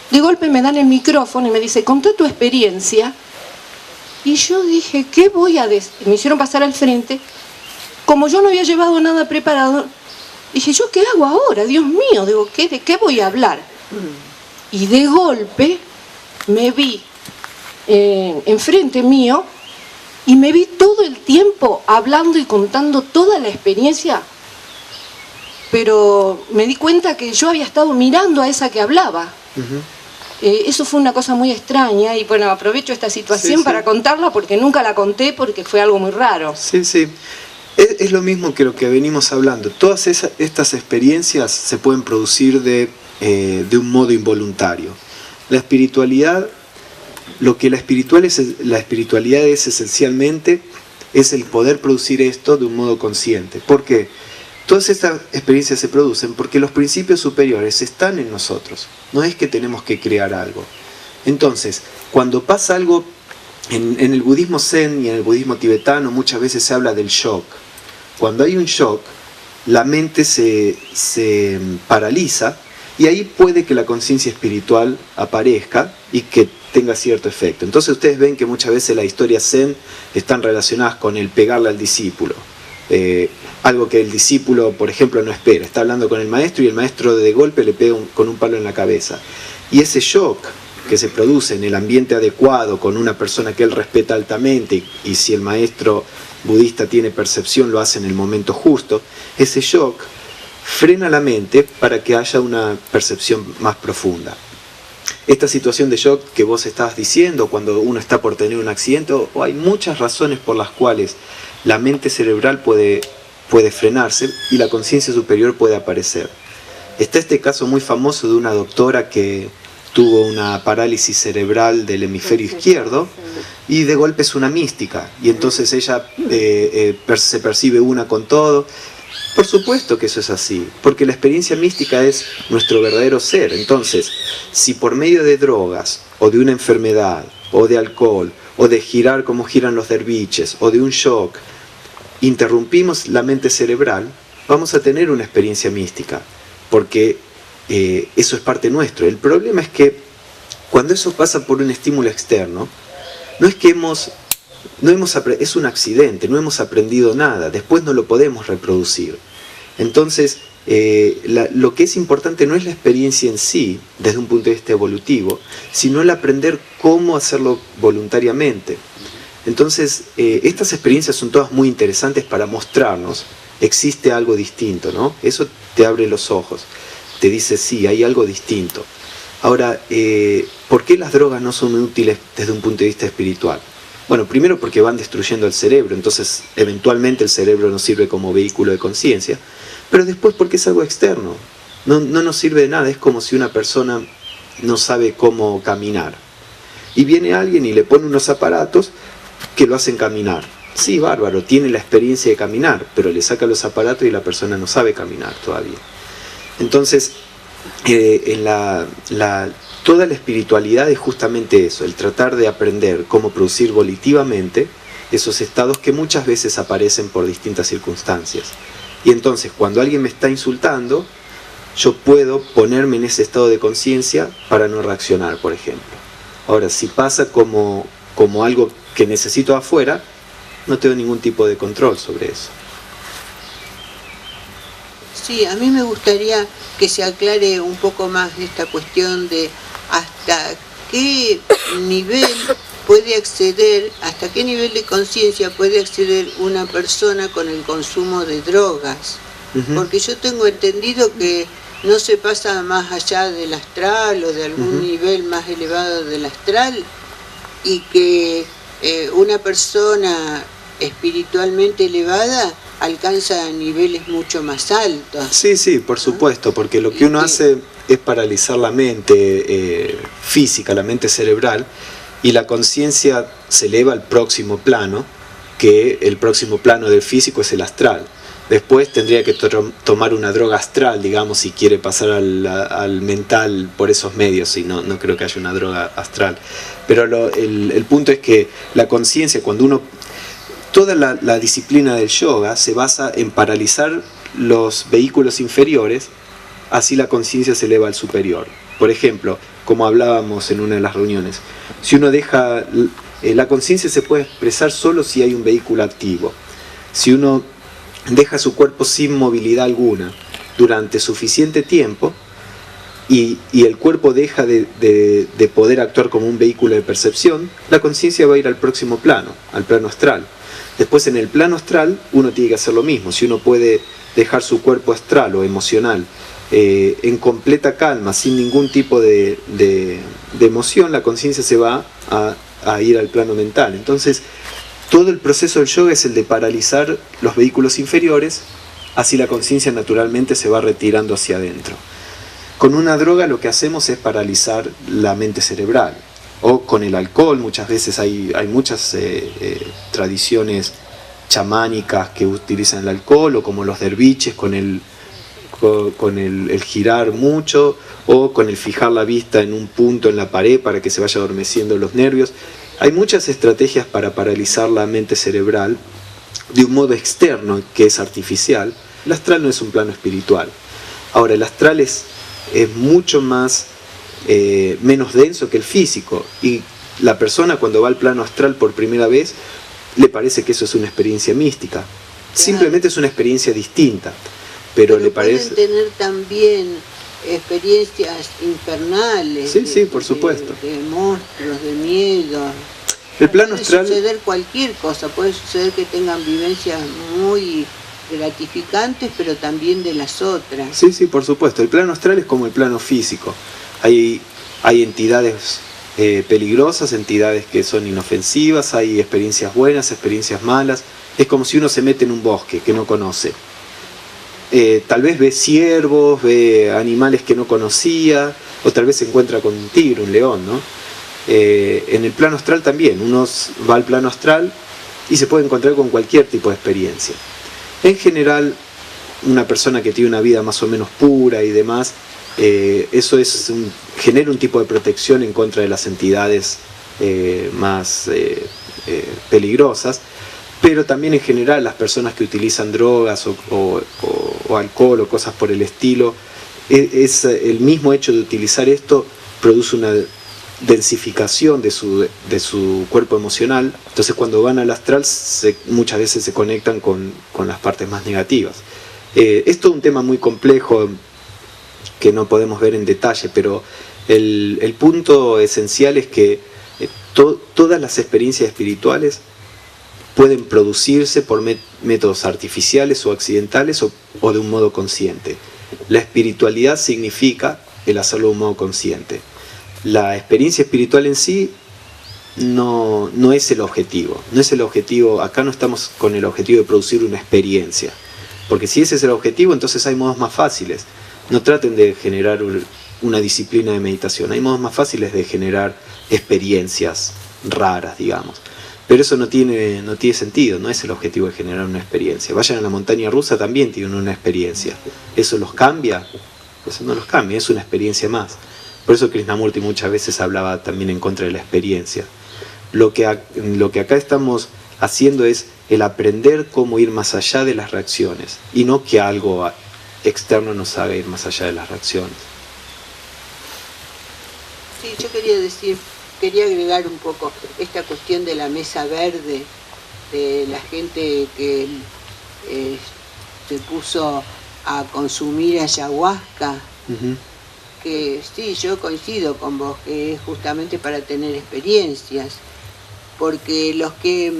De golpe me dan el micrófono y me dice, contá tu experiencia. Y yo dije, ¿qué voy a decir? Me hicieron pasar al frente. Como yo no había llevado nada preparado, dije, ¿yo qué hago ahora? Dios mío, digo, ¿de qué voy a hablar? Y de golpe me vi enfrente mío y me vi todo el tiempo hablando y contando toda la experiencia, pero me di cuenta que yo había estado mirando a esa que hablaba. Eso fue una cosa muy extraña y bueno, aprovecho esta situación para contarla porque nunca la conté porque fue algo muy raro. Sí. Es lo mismo que lo que venimos hablando. Todas estas experiencias se pueden producir de un modo involuntario. La espiritualidad, lo que la espiritualidad es esencialmente, es el poder producir esto de un modo consciente. ¿Por qué? Todas estas experiencias se producen porque los principios superiores están en nosotros. No es que tenemos que crear algo. Entonces, cuando pasa algo, en el budismo zen y en el budismo tibetano muchas veces se habla del shock. Cuando hay un shock, la mente se paraliza y ahí puede que la conciencia espiritual aparezca y que tenga cierto efecto. Entonces ustedes ven que muchas veces las historias zen están relacionadas con el pegarle al discípulo. Algo que el discípulo, por ejemplo, no espera. Está hablando con el maestro y el maestro de golpe le pega con un palo en la cabeza. Y ese shock que se produce en el ambiente adecuado, con una persona que él respeta altamente, y si el maestro budista tiene percepción, lo hace en el momento justo, ese shock frena la mente para que haya una percepción más profunda. Esta situación de shock que vos estabas diciendo, cuando uno está por tener un accidente, o hay muchas razones por las cuales la mente cerebral puede frenarse y la conciencia superior puede aparecer. Está este caso muy famoso de una doctora que tuvo una parálisis cerebral del hemisferio izquierdo y de golpe es una mística y entonces ella se percibe una con todo. Por supuesto que eso es así, porque la experiencia mística es nuestro verdadero ser. Entonces, si por medio de drogas o de una enfermedad o de alcohol o de girar como giran los derviches o de un shock interrumpimos la mente cerebral, vamos a tener una experiencia mística, porque eso es parte nuestro. El problema es que cuando eso pasa por un estímulo externo, no es que es un accidente, no hemos aprendido nada, después no lo podemos reproducir. Entonces, lo que es importante no es la experiencia en sí, desde un punto de vista evolutivo, sino el aprender cómo hacerlo voluntariamente. Entonces, estas experiencias son todas muy interesantes para mostrarnos, existe algo distinto, ¿no? Eso te abre los ojos, te dice, sí, hay algo distinto. Ahora, ¿por qué las drogas no son útiles desde un punto de vista espiritual? Bueno, primero porque van destruyendo el cerebro, entonces eventualmente el cerebro nos sirve como vehículo de conciencia, pero después porque es algo externo, no nos sirve de nada, es como si una persona no sabe cómo caminar. Y viene alguien y le pone unos aparatos que lo hacen caminar. Sí, bárbaro, tiene la experiencia de caminar, pero le saca los aparatos y la persona no sabe caminar todavía. Entonces, toda la espiritualidad es justamente eso, el tratar de aprender cómo producir volitivamente esos estados que muchas veces aparecen por distintas circunstancias. Y entonces, cuando alguien me está insultando, yo puedo ponerme en ese estado de conciencia para no reaccionar, por ejemplo. Ahora, si pasa como algo que necesito afuera, no tengo ningún tipo de control sobre eso. Sí, a mí me gustaría que se aclare un poco más esta cuestión de hasta qué nivel puede acceder, hasta qué nivel de conciencia puede acceder una persona con el consumo de drogas. Porque yo tengo entendido que no se pasa más allá del astral o de algún nivel más elevado del astral, y que una persona espiritualmente elevada alcanza niveles mucho más altos. Sí, por supuesto, porque lo que uno hace es paralizar la mente física, la mente cerebral, y la conciencia se eleva al próximo plano, que el próximo plano del físico es el astral. Después tendría que tomar una droga astral, digamos, si quiere pasar al mental por esos medios, y no creo que haya una droga astral. Pero el punto es que la conciencia, cuando uno... Toda la disciplina del yoga se basa en paralizar los vehículos inferiores, así la conciencia se eleva al superior. Por ejemplo, como hablábamos en una de las reuniones, si uno deja... la conciencia se puede expresar solo si hay un vehículo activo. Si uno deja su cuerpo sin movilidad alguna durante suficiente tiempo y el cuerpo deja de poder actuar como un vehículo de percepción, la conciencia va a ir al próximo plano, al plano astral. Después, en el plano astral uno tiene que hacer lo mismo. Si uno puede dejar su cuerpo astral o emocional en completa calma, sin ningún tipo de emoción, la conciencia se va a ir al plano mental. Entonces, todo el proceso del yoga es el de paralizar los vehículos inferiores, así la conciencia naturalmente se va retirando hacia adentro. Con una droga lo que hacemos es paralizar la mente cerebral. O con el alcohol, muchas veces hay muchas tradiciones chamánicas que utilizan el alcohol, o como los derviches con el girar mucho, o con el fijar la vista en un punto en la pared para que se vaya adormeciendo los nervios. Hay muchas estrategias para paralizar la mente cerebral de un modo externo que es artificial. El astral no es un plano espiritual. Ahora, el astral es mucho más menos denso que el físico, y la persona cuando va al plano astral por primera vez le parece que eso es una experiencia mística. Simplemente es una experiencia distinta, pero le parece... Pueden tener también experiencias infernales. Sí, por supuesto. De monstruos, de miedo. El plano astral... Puede suceder cualquier cosa, puede suceder que tengan vivencias muy gratificantes, pero también de las otras. Sí, por supuesto. El plano astral es como el plano físico. Hay entidades peligrosas, entidades que son inofensivas, hay experiencias buenas, experiencias malas. Es como si uno se mete en un bosque que no conoce. Tal vez ve ciervos, ve animales que no conocía, o tal vez se encuentra con un tigre, un león, ¿no? En el plano astral también, uno va al plano astral y se puede encontrar con cualquier tipo de experiencia. En general, una persona que tiene una vida más o menos pura y demás, eso genera un tipo de protección en contra de las entidades más peligrosas, pero también en general las personas que utilizan drogas o alcohol o cosas por el estilo, es el mismo hecho de utilizar esto produce una densificación de su cuerpo emocional. Entonces cuando van al astral muchas veces se conectan con las partes más negativas. Es todo un tema muy complejo que no podemos ver en detalle, pero el punto esencial es que todas las experiencias espirituales pueden producirse por métodos artificiales o accidentales o de un modo consciente. La espiritualidad significa el hacerlo de un modo consciente. La experiencia espiritual en sí no es el objetivo. No es el objetivo. Acá no estamos con el objetivo de producir una experiencia. Porque si ese es el objetivo, entonces hay modos más fáciles. No traten de generar una disciplina de meditación. Hay modos más fáciles de generar experiencias raras, digamos. Pero eso no tiene sentido. No es el objetivo de generar una experiencia. Vayan a la montaña rusa, también tienen una experiencia. ¿Eso los cambia? Eso no nos cambia, es una experiencia más. Por eso Krishnamurti muchas veces hablaba también en contra de la experiencia. Lo que acá estamos haciendo es el aprender cómo ir más allá de las reacciones y no que algo externo nos haga ir más allá de las reacciones. Sí, yo quería agregar un poco esta cuestión de la mesa verde, de la gente que se puso a consumir ayahuasca, que sí, yo coincido con vos, que es justamente para tener experiencias, porque los que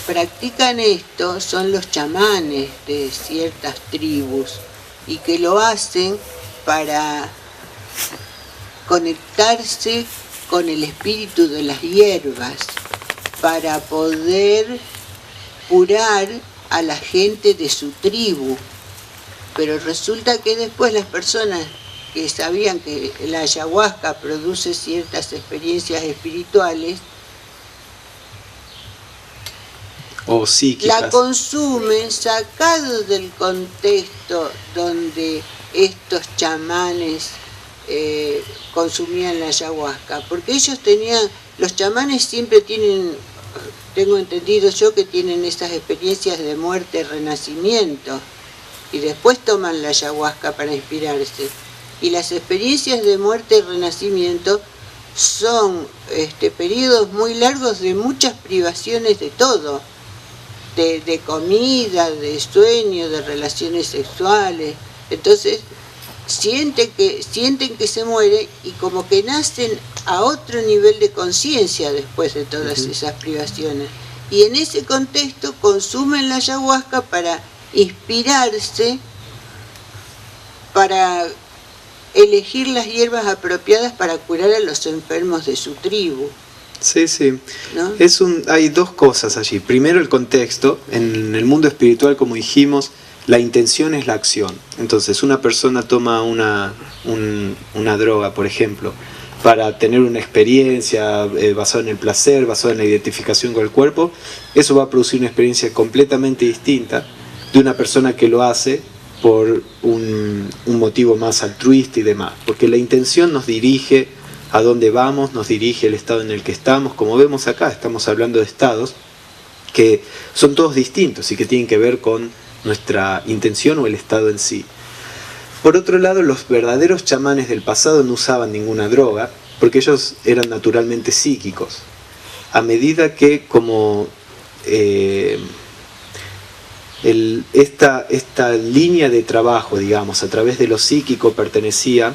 practican esto son los chamanes de ciertas tribus y que lo hacen para conectarse con el espíritu de las hierbas, para poder curar a la gente de su tribu. Pero resulta que después las personas que sabían que la ayahuasca produce ciertas experiencias espirituales, o psíquicas, la consumen sacado del contexto donde estos chamanes consumían la ayahuasca, porque ellos los chamanes siempre tienen, tengo entendido yo, que tienen esas experiencias de muerte, renacimiento, y después toman la ayahuasca para inspirarse. Y las experiencias de muerte y renacimiento son periodos muy largos de muchas privaciones de todo, de comida, de sueño, de relaciones sexuales. Entonces sienten que se muere y como que nacen a otro nivel de conciencia después de todas esas privaciones. Y en ese contexto consumen la ayahuasca para inspirarse, para elegir las hierbas apropiadas para curar a los enfermos de su tribu. Sí, sí. ¿No? Hay dos cosas allí. Primero, el contexto. En el mundo espiritual, como dijimos, la intención es la acción. Entonces, una persona toma una droga, por ejemplo, para tener una experiencia basada en el placer, basada en la identificación con el cuerpo. Eso va a producir una experiencia completamente distinta de una persona que lo hace por un motivo más altruista y demás. Porque la intención nos dirige a dónde vamos, nos dirige el estado en el que estamos. Como vemos acá, estamos hablando de estados que son todos distintos y que tienen que ver con nuestra intención o el estado en sí. Por otro lado, los verdaderos chamanes del pasado no usaban ninguna droga porque ellos eran naturalmente psíquicos. A medida que como esta línea de trabajo, digamos, a través de lo psíquico pertenecía,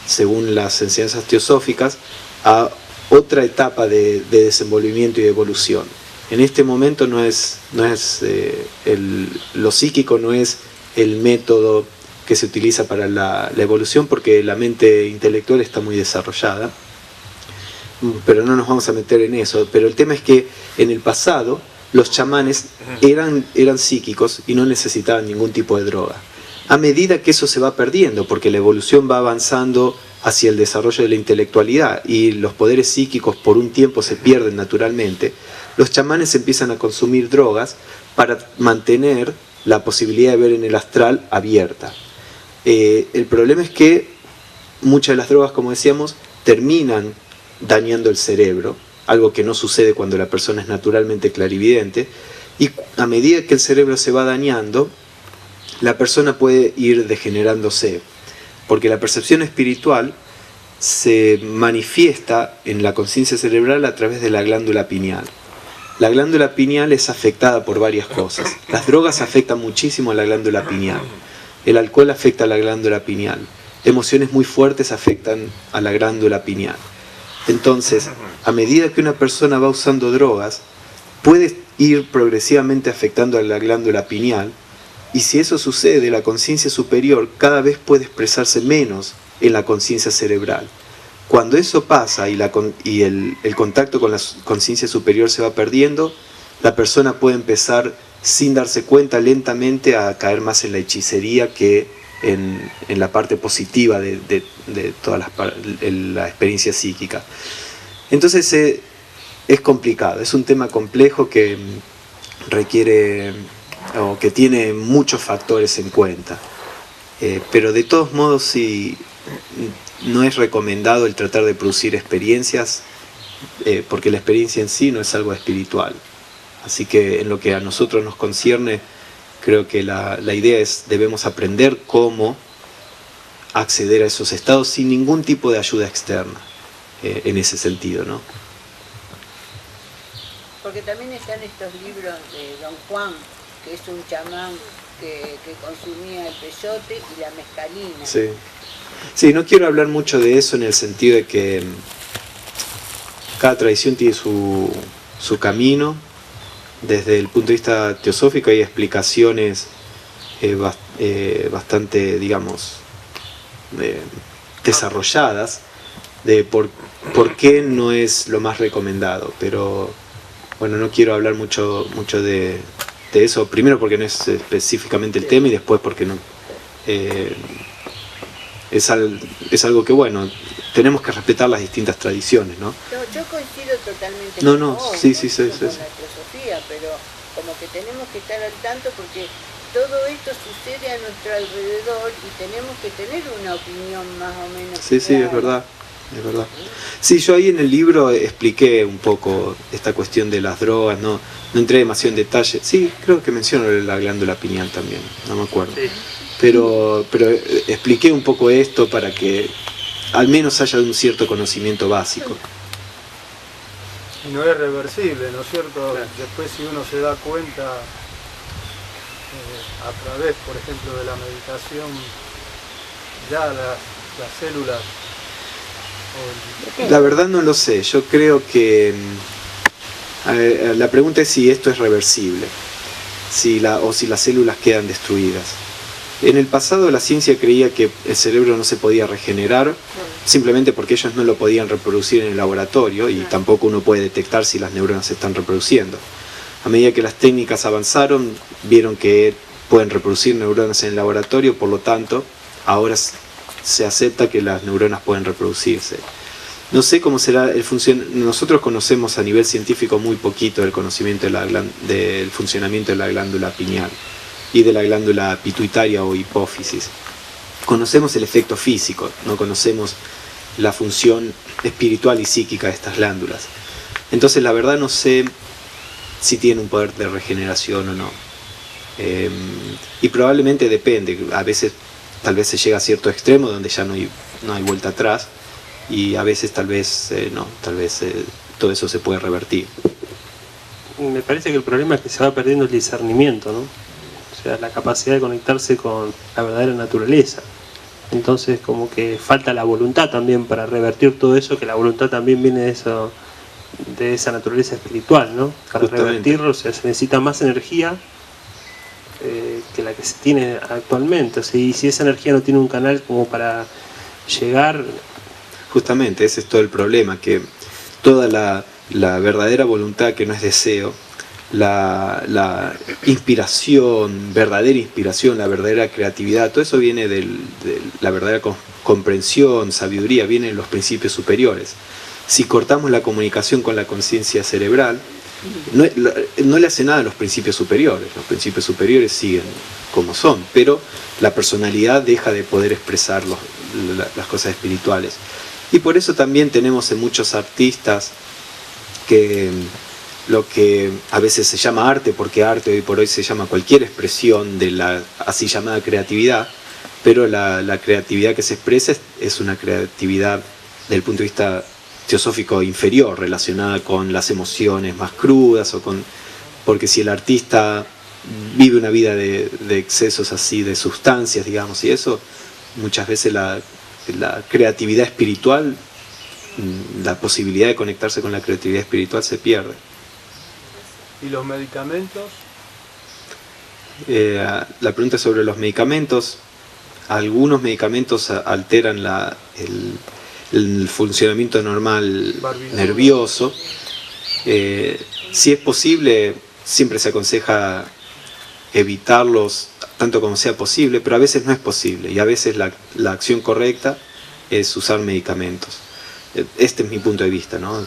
según las enseñanzas teosóficas, a otra etapa de desenvolvimiento y de evolución. En este momento lo psíquico no es el método que se utiliza para la evolución, porque la mente intelectual está muy desarrollada, pero no nos vamos a meter en eso. Pero el tema es que en el pasado los chamanes eran psíquicos y no necesitaban ningún tipo de droga. A medida que eso se va perdiendo, porque la evolución va avanzando hacia el desarrollo de la intelectualidad y los poderes psíquicos por un tiempo se pierden naturalmente, los chamanes empiezan a consumir drogas para mantener la posibilidad de ver en el astral abierta. El problema es que muchas de las drogas, como decíamos, terminan dañando el cerebro, algo que no sucede cuando la persona es naturalmente clarividente, y a medida que el cerebro se va dañando, la persona puede ir degenerándose, porque la percepción espiritual se manifiesta en la conciencia cerebral a través de la glándula pineal. La glándula pineal es afectada por varias cosas. Las drogas afectan muchísimo a la glándula pineal. El alcohol afecta a la glándula pineal. Emociones muy fuertes afectan a la glándula pineal. Entonces, a medida que una persona va usando drogas, puede ir progresivamente afectando a la glándula pineal, y si eso sucede, la conciencia superior cada vez puede expresarse menos en la conciencia cerebral. Cuando eso pasa y el contacto con la conciencia superior se va perdiendo, la persona puede empezar, sin darse cuenta, lentamente a caer más en la hechicería que en la parte positiva de toda la experiencia psíquica. Entonces es complicado, es un tema complejo que requiere o que tiene muchos factores en cuenta. pero de todos modos sí, no es recomendado el tratar de producir experiencias, porque la experiencia en sí no es algo espiritual. Así que en lo que a nosotros nos concierne, creo que la idea es, debemos aprender cómo acceder a esos estados sin ningún tipo de ayuda externa, en ese sentido, ¿no? Porque también están estos libros de Don Juan, que es un chamán que consumía el peyote y la mescalina. Sí. Sí, no quiero hablar mucho de eso en el sentido de que cada tradición tiene su camino. Desde el punto de vista teosófico hay explicaciones bastante, digamos, desarrolladas de por qué no es lo más recomendado, pero bueno, no quiero hablar mucho de eso, primero porque no es específicamente el tema y después porque no es algo que, bueno, tenemos que respetar las distintas tradiciones, ¿no? Yo coincido totalmente con vos, sí, con sí. la filosofía, pero como que tenemos que estar al tanto porque todo esto sucede a nuestro alrededor y tenemos que tener una opinión más o menos Sí, clara. sí, es verdad. Es verdad. Sí, yo ahí en el libro expliqué un poco esta cuestión de las drogas, no entré demasiado en detalle. Sí, creo que menciono la glándula pineal también, no me acuerdo. Sí. Pero expliqué un poco esto para que al menos haya un cierto conocimiento básico. Y no es reversible, ¿no es cierto? Claro. Después si uno se da cuenta a través, por ejemplo, de la meditación, ya las células... La verdad no lo sé, yo creo que la pregunta es si esto es reversible, o si las células quedan destruidas. En el pasado la ciencia creía que el cerebro no se podía regenerar, simplemente porque ellos no lo podían reproducir en el laboratorio y tampoco uno puede detectar si las neuronas se están reproduciendo. A medida que las técnicas avanzaron, vieron que pueden reproducir neuronas en el laboratorio, por lo tanto, ahora se acepta que las neuronas pueden reproducirse. No sé cómo será el funcionamiento. Nosotros conocemos a nivel científico muy poquito del conocimiento del funcionamiento de la glándula pineal y de la glándula pituitaria o hipófisis. Conocemos el efecto físico, no conocemos la función espiritual y psíquica de estas glándulas. Entonces la verdad no sé si tiene un poder de regeneración o no. Y probablemente depende, a veces tal vez se llega a cierto extremo donde ya no hay vuelta atrás, y a veces tal vez no, tal vez todo eso se puede revertir. Me parece que el problema es que se va perdiendo el discernimiento, ¿no? O sea, la capacidad de conectarse con la verdadera naturaleza. Entonces como que falta la voluntad también para revertir todo eso, que la voluntad también viene de esa naturaleza espiritual, ¿no? Para Justamente. revertirlo, o sea, se necesita más energía que la que se tiene actualmente. O sea, y si esa energía no tiene un canal como para llegar... Justamente, ese es todo el problema, que toda la verdadera voluntad, que no es deseo, la inspiración, verdadera inspiración, la verdadera creatividad, todo eso viene de la verdadera comprensión, sabiduría, viene de los principios superiores. Si cortamos la comunicación con la conciencia cerebral, no le hace nada a los principios superiores siguen como son, pero la personalidad deja de poder expresar las cosas espirituales. Y por eso también tenemos en muchos artistas que lo que a veces se llama arte, porque arte hoy por hoy se llama cualquier expresión de la así llamada creatividad, pero la creatividad que se expresa es una creatividad desde el punto de vista teosófico inferior, relacionada con las emociones más crudas, porque si el artista vive una vida de excesos así, de sustancias, digamos, y eso, muchas veces la creatividad espiritual, la posibilidad de conectarse con la creatividad espiritual se pierde. ¿Y los medicamentos? La pregunta sobre los medicamentos. Algunos medicamentos alteran el funcionamiento normal nervioso. Si es posible, siempre se aconseja evitarlos tanto como sea posible, pero a veces no es posible, y a veces la acción correcta es usar medicamentos. Este es mi punto de vista, ¿no?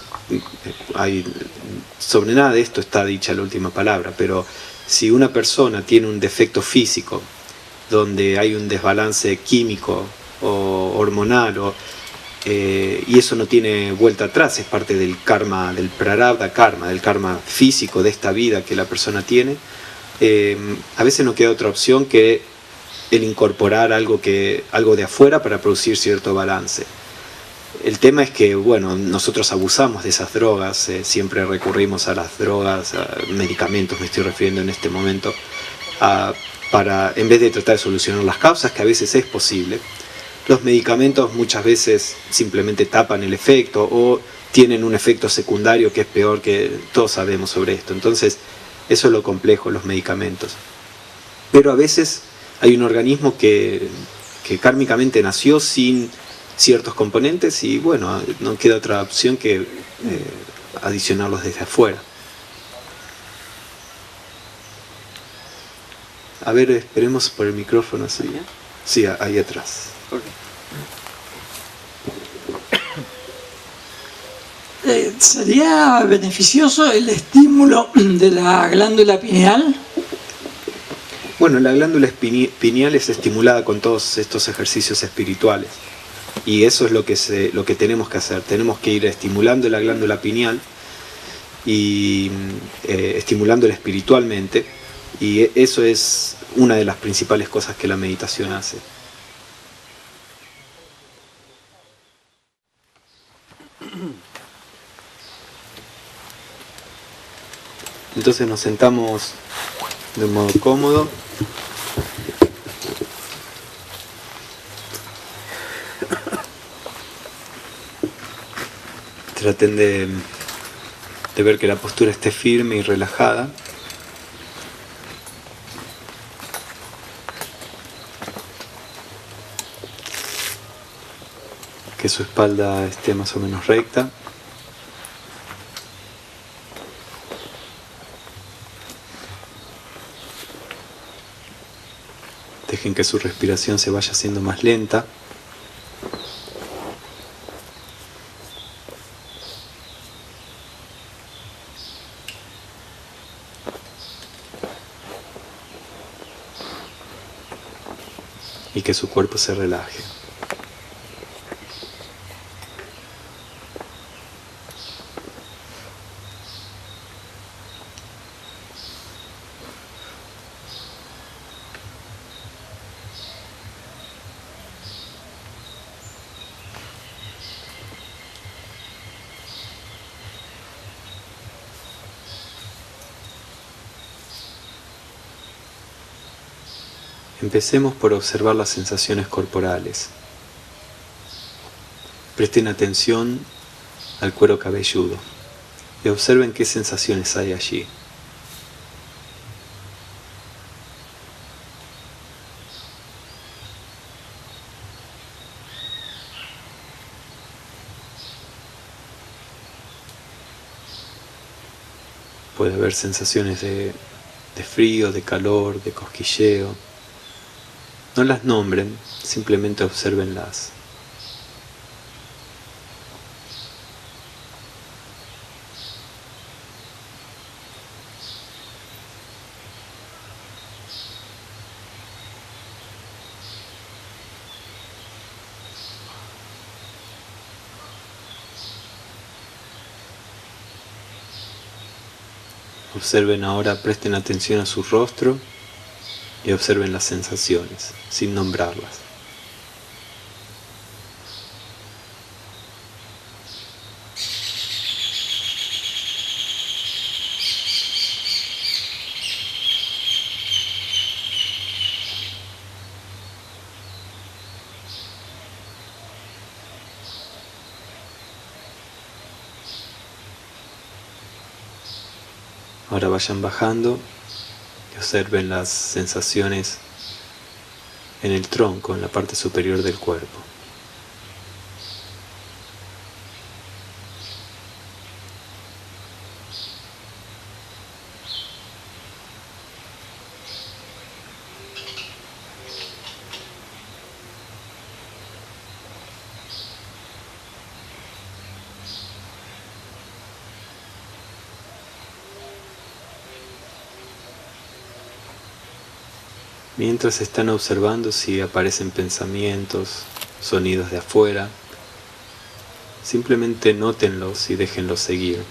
Sobre nada de esto está dicha la última palabra, pero si una persona tiene un defecto físico donde hay un desbalance químico o hormonal, y eso no tiene vuelta atrás, es parte del karma, del prarabdha karma, del karma físico de esta vida que la persona tiene. A veces no queda otra opción que el incorporar algo de afuera para producir cierto balance. El tema es que, bueno, nosotros abusamos de esas drogas, siempre recurrimos a las drogas, a medicamentos me estoy refiriendo en este momento, en vez de tratar de solucionar las causas, que a veces es posible. Los medicamentos muchas veces simplemente tapan el efecto o tienen un efecto secundario que es peor, que todos sabemos sobre esto. Entonces, eso es lo complejo, los medicamentos. Pero a veces hay un organismo que kármicamente nació sin ciertos componentes y bueno, no queda otra opción que adicionarlos desde afuera. A ver, esperemos por el micrófono. Sí, ahí atrás. ¿Sería beneficioso el estímulo de la glándula pineal? Bueno, la glándula pineal es estimulada con todos estos ejercicios espirituales y eso es lo que tenemos que hacer. Tenemos que ir estimulando la glándula pineal y estimulándola espiritualmente, y eso es una de las principales cosas que la meditación hace. Entonces nos sentamos de un modo cómodo. Traten de ver que la postura esté firme y relajada. Que su espalda esté más o menos recta. Dejen que su respiración se vaya haciendo más lenta. Y que su cuerpo se relaje. Empecemos por observar las sensaciones corporales. Presten atención al cuero cabelludo y observen qué sensaciones hay allí. Puede haber sensaciones de frío, de calor, de cosquilleo. No las nombren, simplemente obsérvenlas. Observen ahora, presten atención a su rostro y observen las sensaciones, sin nombrarlas. Ahora vayan bajando y observen las sensaciones en el tronco, en la parte superior del cuerpo. Mientras están observando si aparecen pensamientos, sonidos de afuera, simplemente nótenlos y déjenlos seguir.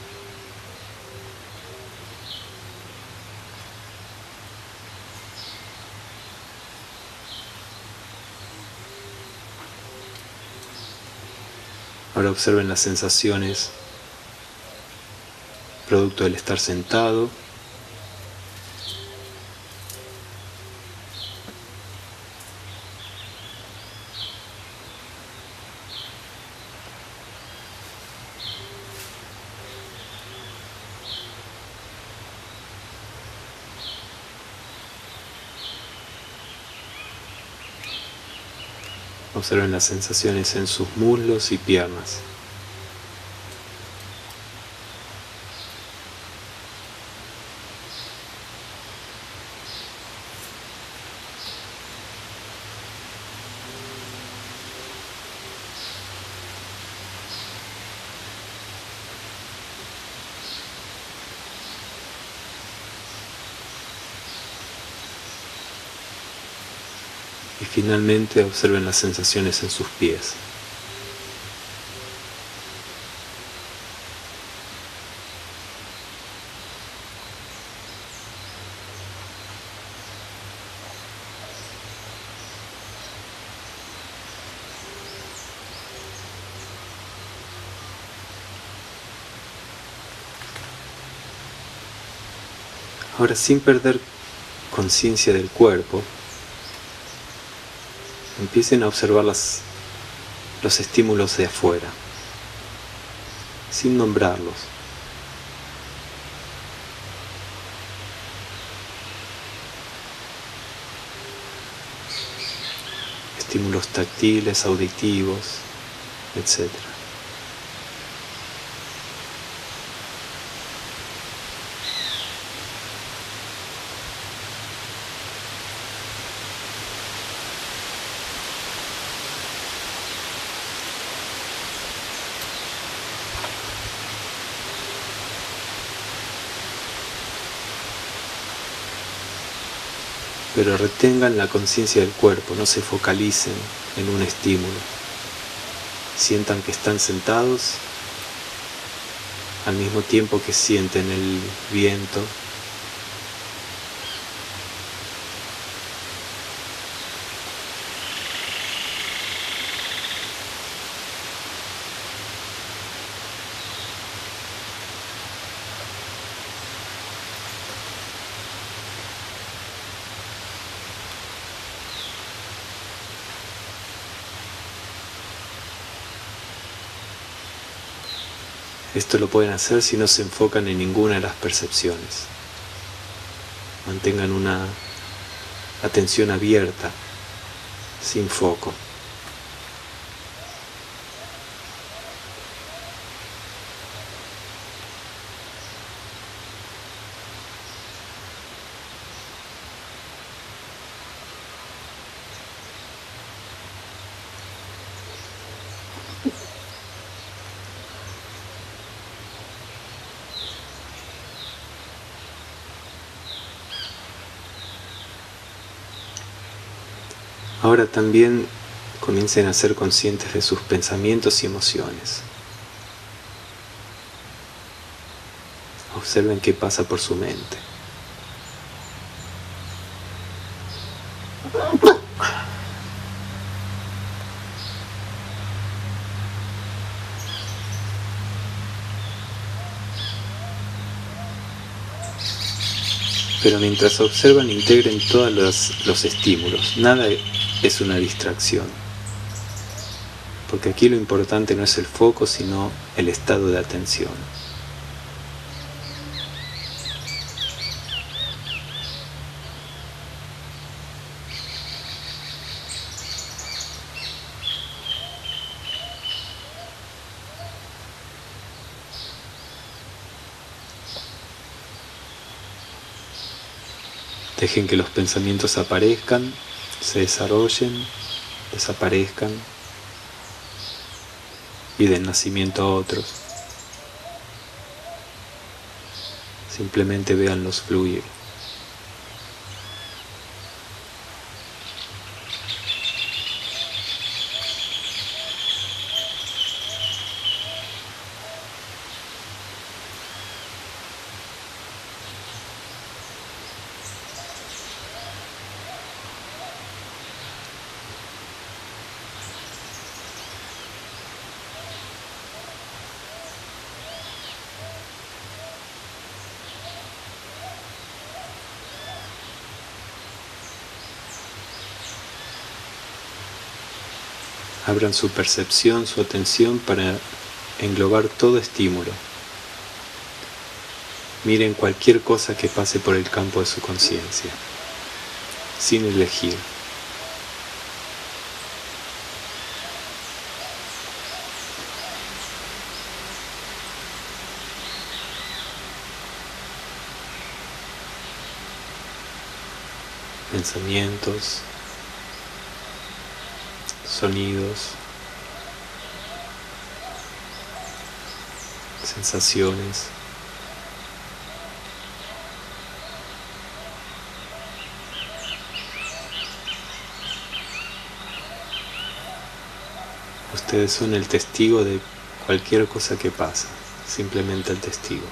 Ahora observen las sensaciones producto del estar sentado. Observen las sensaciones en sus muslos y piernas. Y finalmente observen las sensaciones en sus pies. Ahora, sin perder conciencia del cuerpo, empiecen a observar los estímulos de afuera, sin nombrarlos. Estímulos táctiles, auditivos, etc. Pero retengan la conciencia del cuerpo, no se focalicen en un estímulo. Sientan que están sentados al mismo tiempo que sienten el viento. Esto lo pueden hacer si no se enfocan en ninguna de las percepciones. Mantengan una atención abierta, sin foco. Ahora también comiencen a ser conscientes de sus pensamientos y emociones. Observen qué pasa por su mente. Pero mientras observan, integren todos los estímulos. Nada es una distracción. Porque aquí lo importante no es el foco, sino el estado de atención. Dejen que los pensamientos aparezcan, se desarrollen, desaparezcan y den nacimiento a otros. Simplemente véanlos fluir. Abran su percepción, su atención para englobar todo estímulo. Miren cualquier cosa que pase por el campo de su conciencia, sin elegir. Pensamientos, sonidos, sensaciones. Ustedes son el testigo de cualquier cosa que pasa, simplemente el testigo.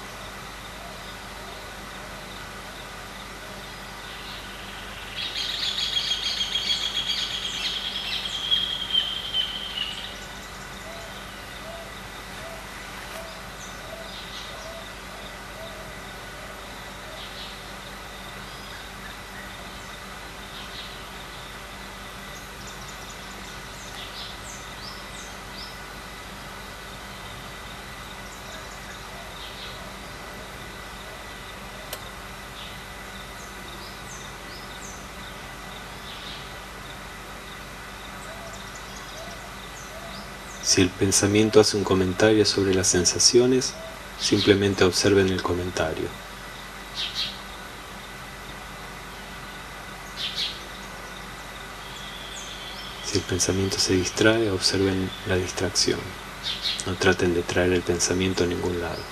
Si el pensamiento hace un comentario sobre las sensaciones, simplemente observen el comentario. Si el pensamiento se distrae, observen la distracción. No traten de traer el pensamiento a ningún lado.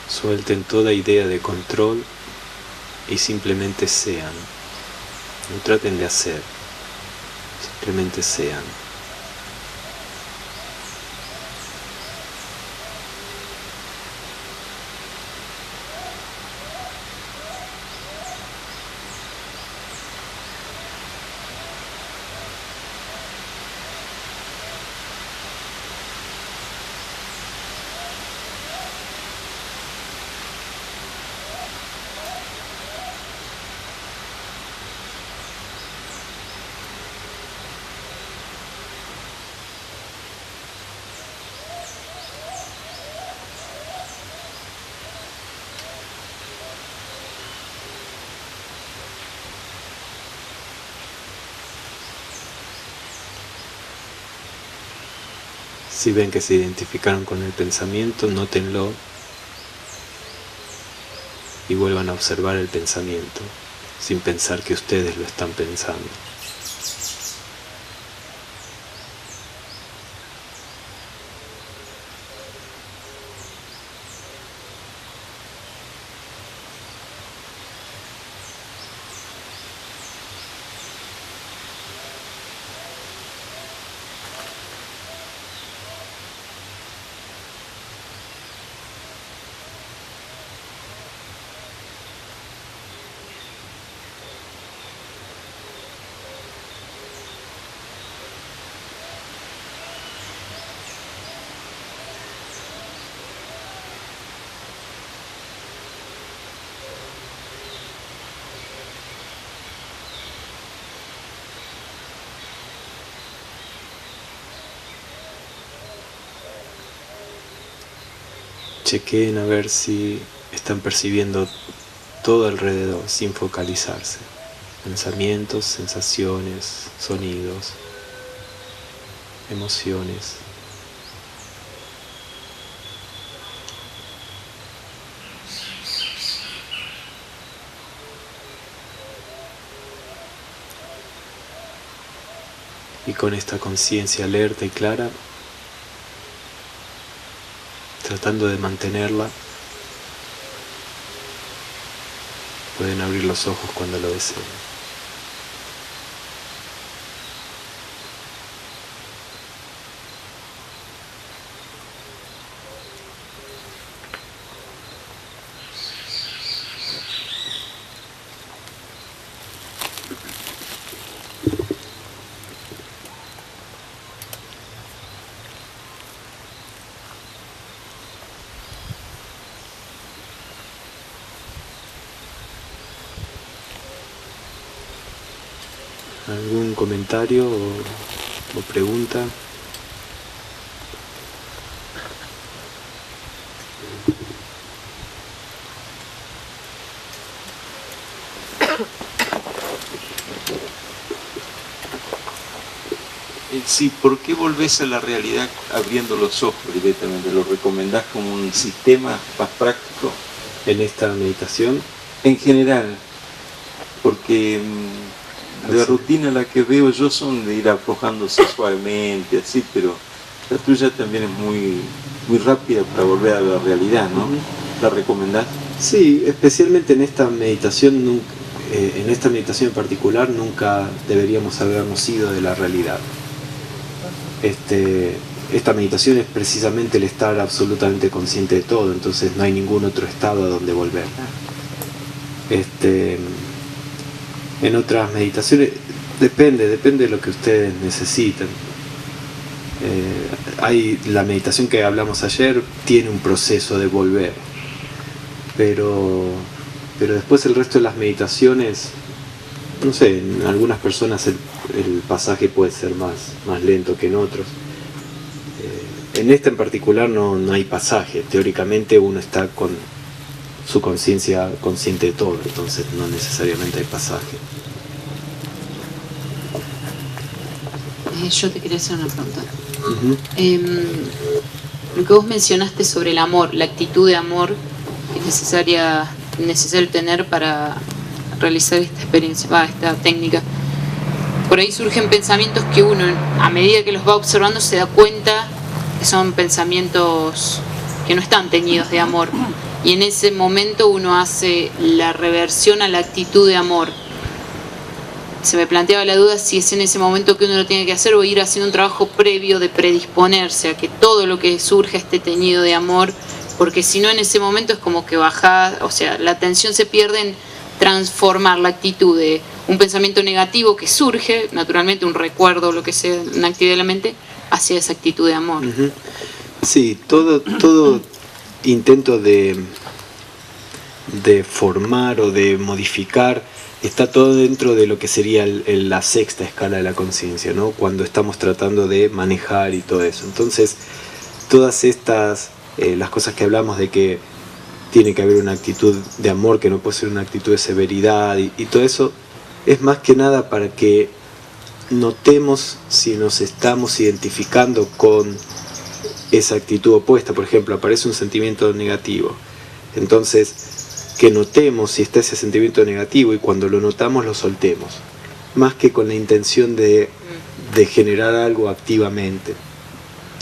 Suelten toda idea de control y simplemente sean. No traten de hacer, simplemente sean. Si ven que se identificaron con el pensamiento, nótenlo y vuelvan a observar el pensamiento, sin pensar que ustedes lo están pensando. Chequeen a ver si están percibiendo todo alrededor sin focalizarse. Pensamientos, sensaciones, sonidos, emociones. Y con esta conciencia alerta y clara, tratando de mantenerla, pueden abrir los ojos cuando lo deseen. ¿Algún comentario o pregunta? Sí, ¿por qué volvés a la realidad abriendo los ojos directamente? ¿Lo recomendás como un sistema más práctico? En esta meditación. En general, porque la rutina la que veo yo son de ir aflojándose suavemente, así, pero la tuya también es muy rápida para volver a la realidad, ¿no? ¿La recomendás? Sí, especialmente en esta meditación, en esta meditación en particular, nunca deberíamos habernos ido de la realidad. Esta meditación es precisamente el estar absolutamente consciente de todo, entonces no hay ningún otro estado a donde volver. En otras meditaciones depende de lo que ustedes necesiten. La meditación que hablamos ayer tiene un proceso de volver, pero después el resto de las meditaciones, no sé, en algunas personas el pasaje puede ser más lento que en otros. En esta en particular no hay pasaje. Teóricamente uno está con su conciencia consciente de todo, entonces no necesariamente hay pasaje. Yo te quería hacer una pregunta. Lo que vos mencionaste sobre el amor, la actitud de amor que es necesario tener para realizar esta experiencia, esta técnica. Por ahí surgen pensamientos que uno, a medida que los va observando, se da cuenta que son pensamientos que no están teñidos de amor. Y en ese momento uno hace la reversión a la actitud de amor. Se me planteaba la duda si es en ese momento que uno lo tiene que hacer o ir haciendo un trabajo previo de predisponerse a que todo lo que surja esté teñido de amor, porque si no en ese momento es como que baja, o sea, la atención se pierde en transformar la actitud de un pensamiento negativo que surge, naturalmente un recuerdo, lo que sea, una actividad de la mente, hacia esa actitud de amor. Sí, todo intento de formar o de modificar está todo dentro de lo que sería la sexta escala de la conciencia, ¿no? Cuando estamos tratando de manejar y todo eso. Entonces, todas estas, las cosas que hablamos de que tiene que haber una actitud de amor, que no puede ser una actitud de severidad y todo eso, es más que nada para que notemos si nos estamos identificando con esa actitud opuesta. Por ejemplo, aparece un sentimiento negativo, entonces que notemos si está ese sentimiento negativo y cuando lo notamos lo soltemos, más que con la intención de generar algo activamente.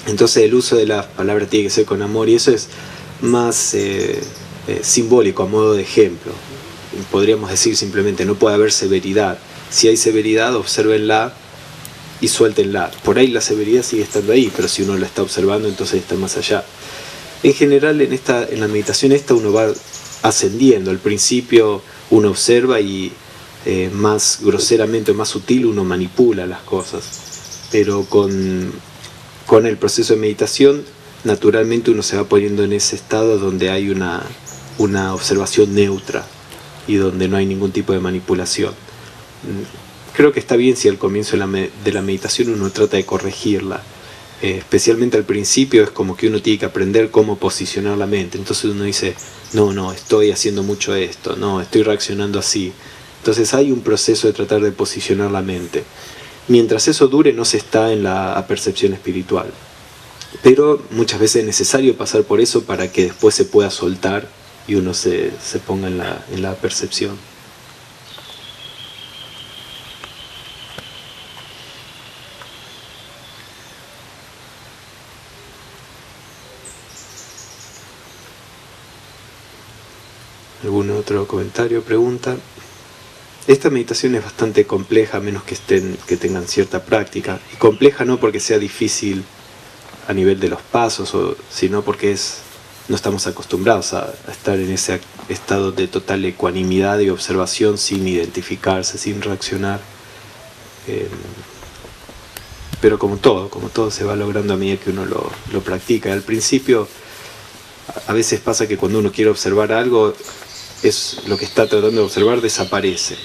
Entonces el uso de la palabra tiene que ser con amor y eso es más simbólico, a modo de ejemplo. Podríamos decir simplemente, no puede haber severidad. Si hay severidad, obsérvenla y suéltenla. Por ahí la severidad sigue estando ahí, pero si uno la está observando, entonces está más allá. En general, en la meditación uno va ascendiendo. Al principio uno observa y más groseramente o más sutil uno manipula las cosas. Pero con el proceso de meditación, naturalmente uno se va poniendo en ese estado donde hay una observación neutra y donde no hay ningún tipo de manipulación. Creo que está bien si al comienzo de la meditación uno trata de corregirla. Especialmente al principio es como que uno tiene que aprender cómo posicionar la mente. Entonces uno dice, no, estoy haciendo mucho esto, no, estoy reaccionando así. Entonces hay un proceso de tratar de posicionar la mente. Mientras eso dure no se está en la apercepción espiritual. Pero muchas veces es necesario pasar por eso para que después se pueda soltar y uno se ponga en la percepción. ¿Algún otro comentario, pregunta? Esta meditación es bastante compleja, a menos que tengan cierta práctica. Y compleja no porque sea difícil a nivel de los pasos, sino porque no estamos acostumbrados a estar en ese estado de total ecuanimidad y observación sin identificarse, sin reaccionar. Pero como todo se va logrando a medida que uno lo practica. Al principio, a veces pasa que cuando uno quiere observar algo, lo que está tratando de observar desaparece.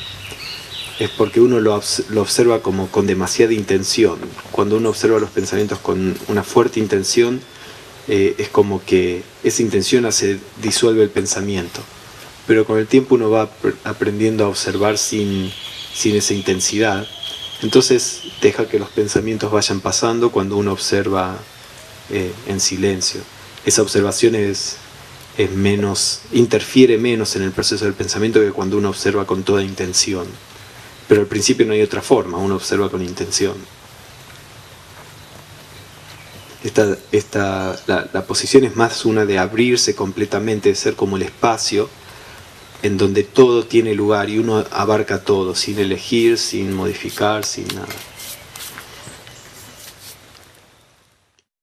es porque uno lo observa como con demasiada intención. Cuando uno observa los pensamientos con una fuerte intención, es como que esa intención disuelve el pensamiento. Pero con el tiempo uno va aprendiendo a observar sin esa intensidad. Entonces deja que los pensamientos vayan pasando cuando uno observa en silencio. Esa observación interfiere menos en el proceso del pensamiento que cuando uno observa con toda intención. Pero al principio no hay otra forma, uno observa con intención. La posición es más una de abrirse completamente, de ser como el espacio en donde todo tiene lugar y uno abarca todo, sin elegir, sin modificar, sin nada.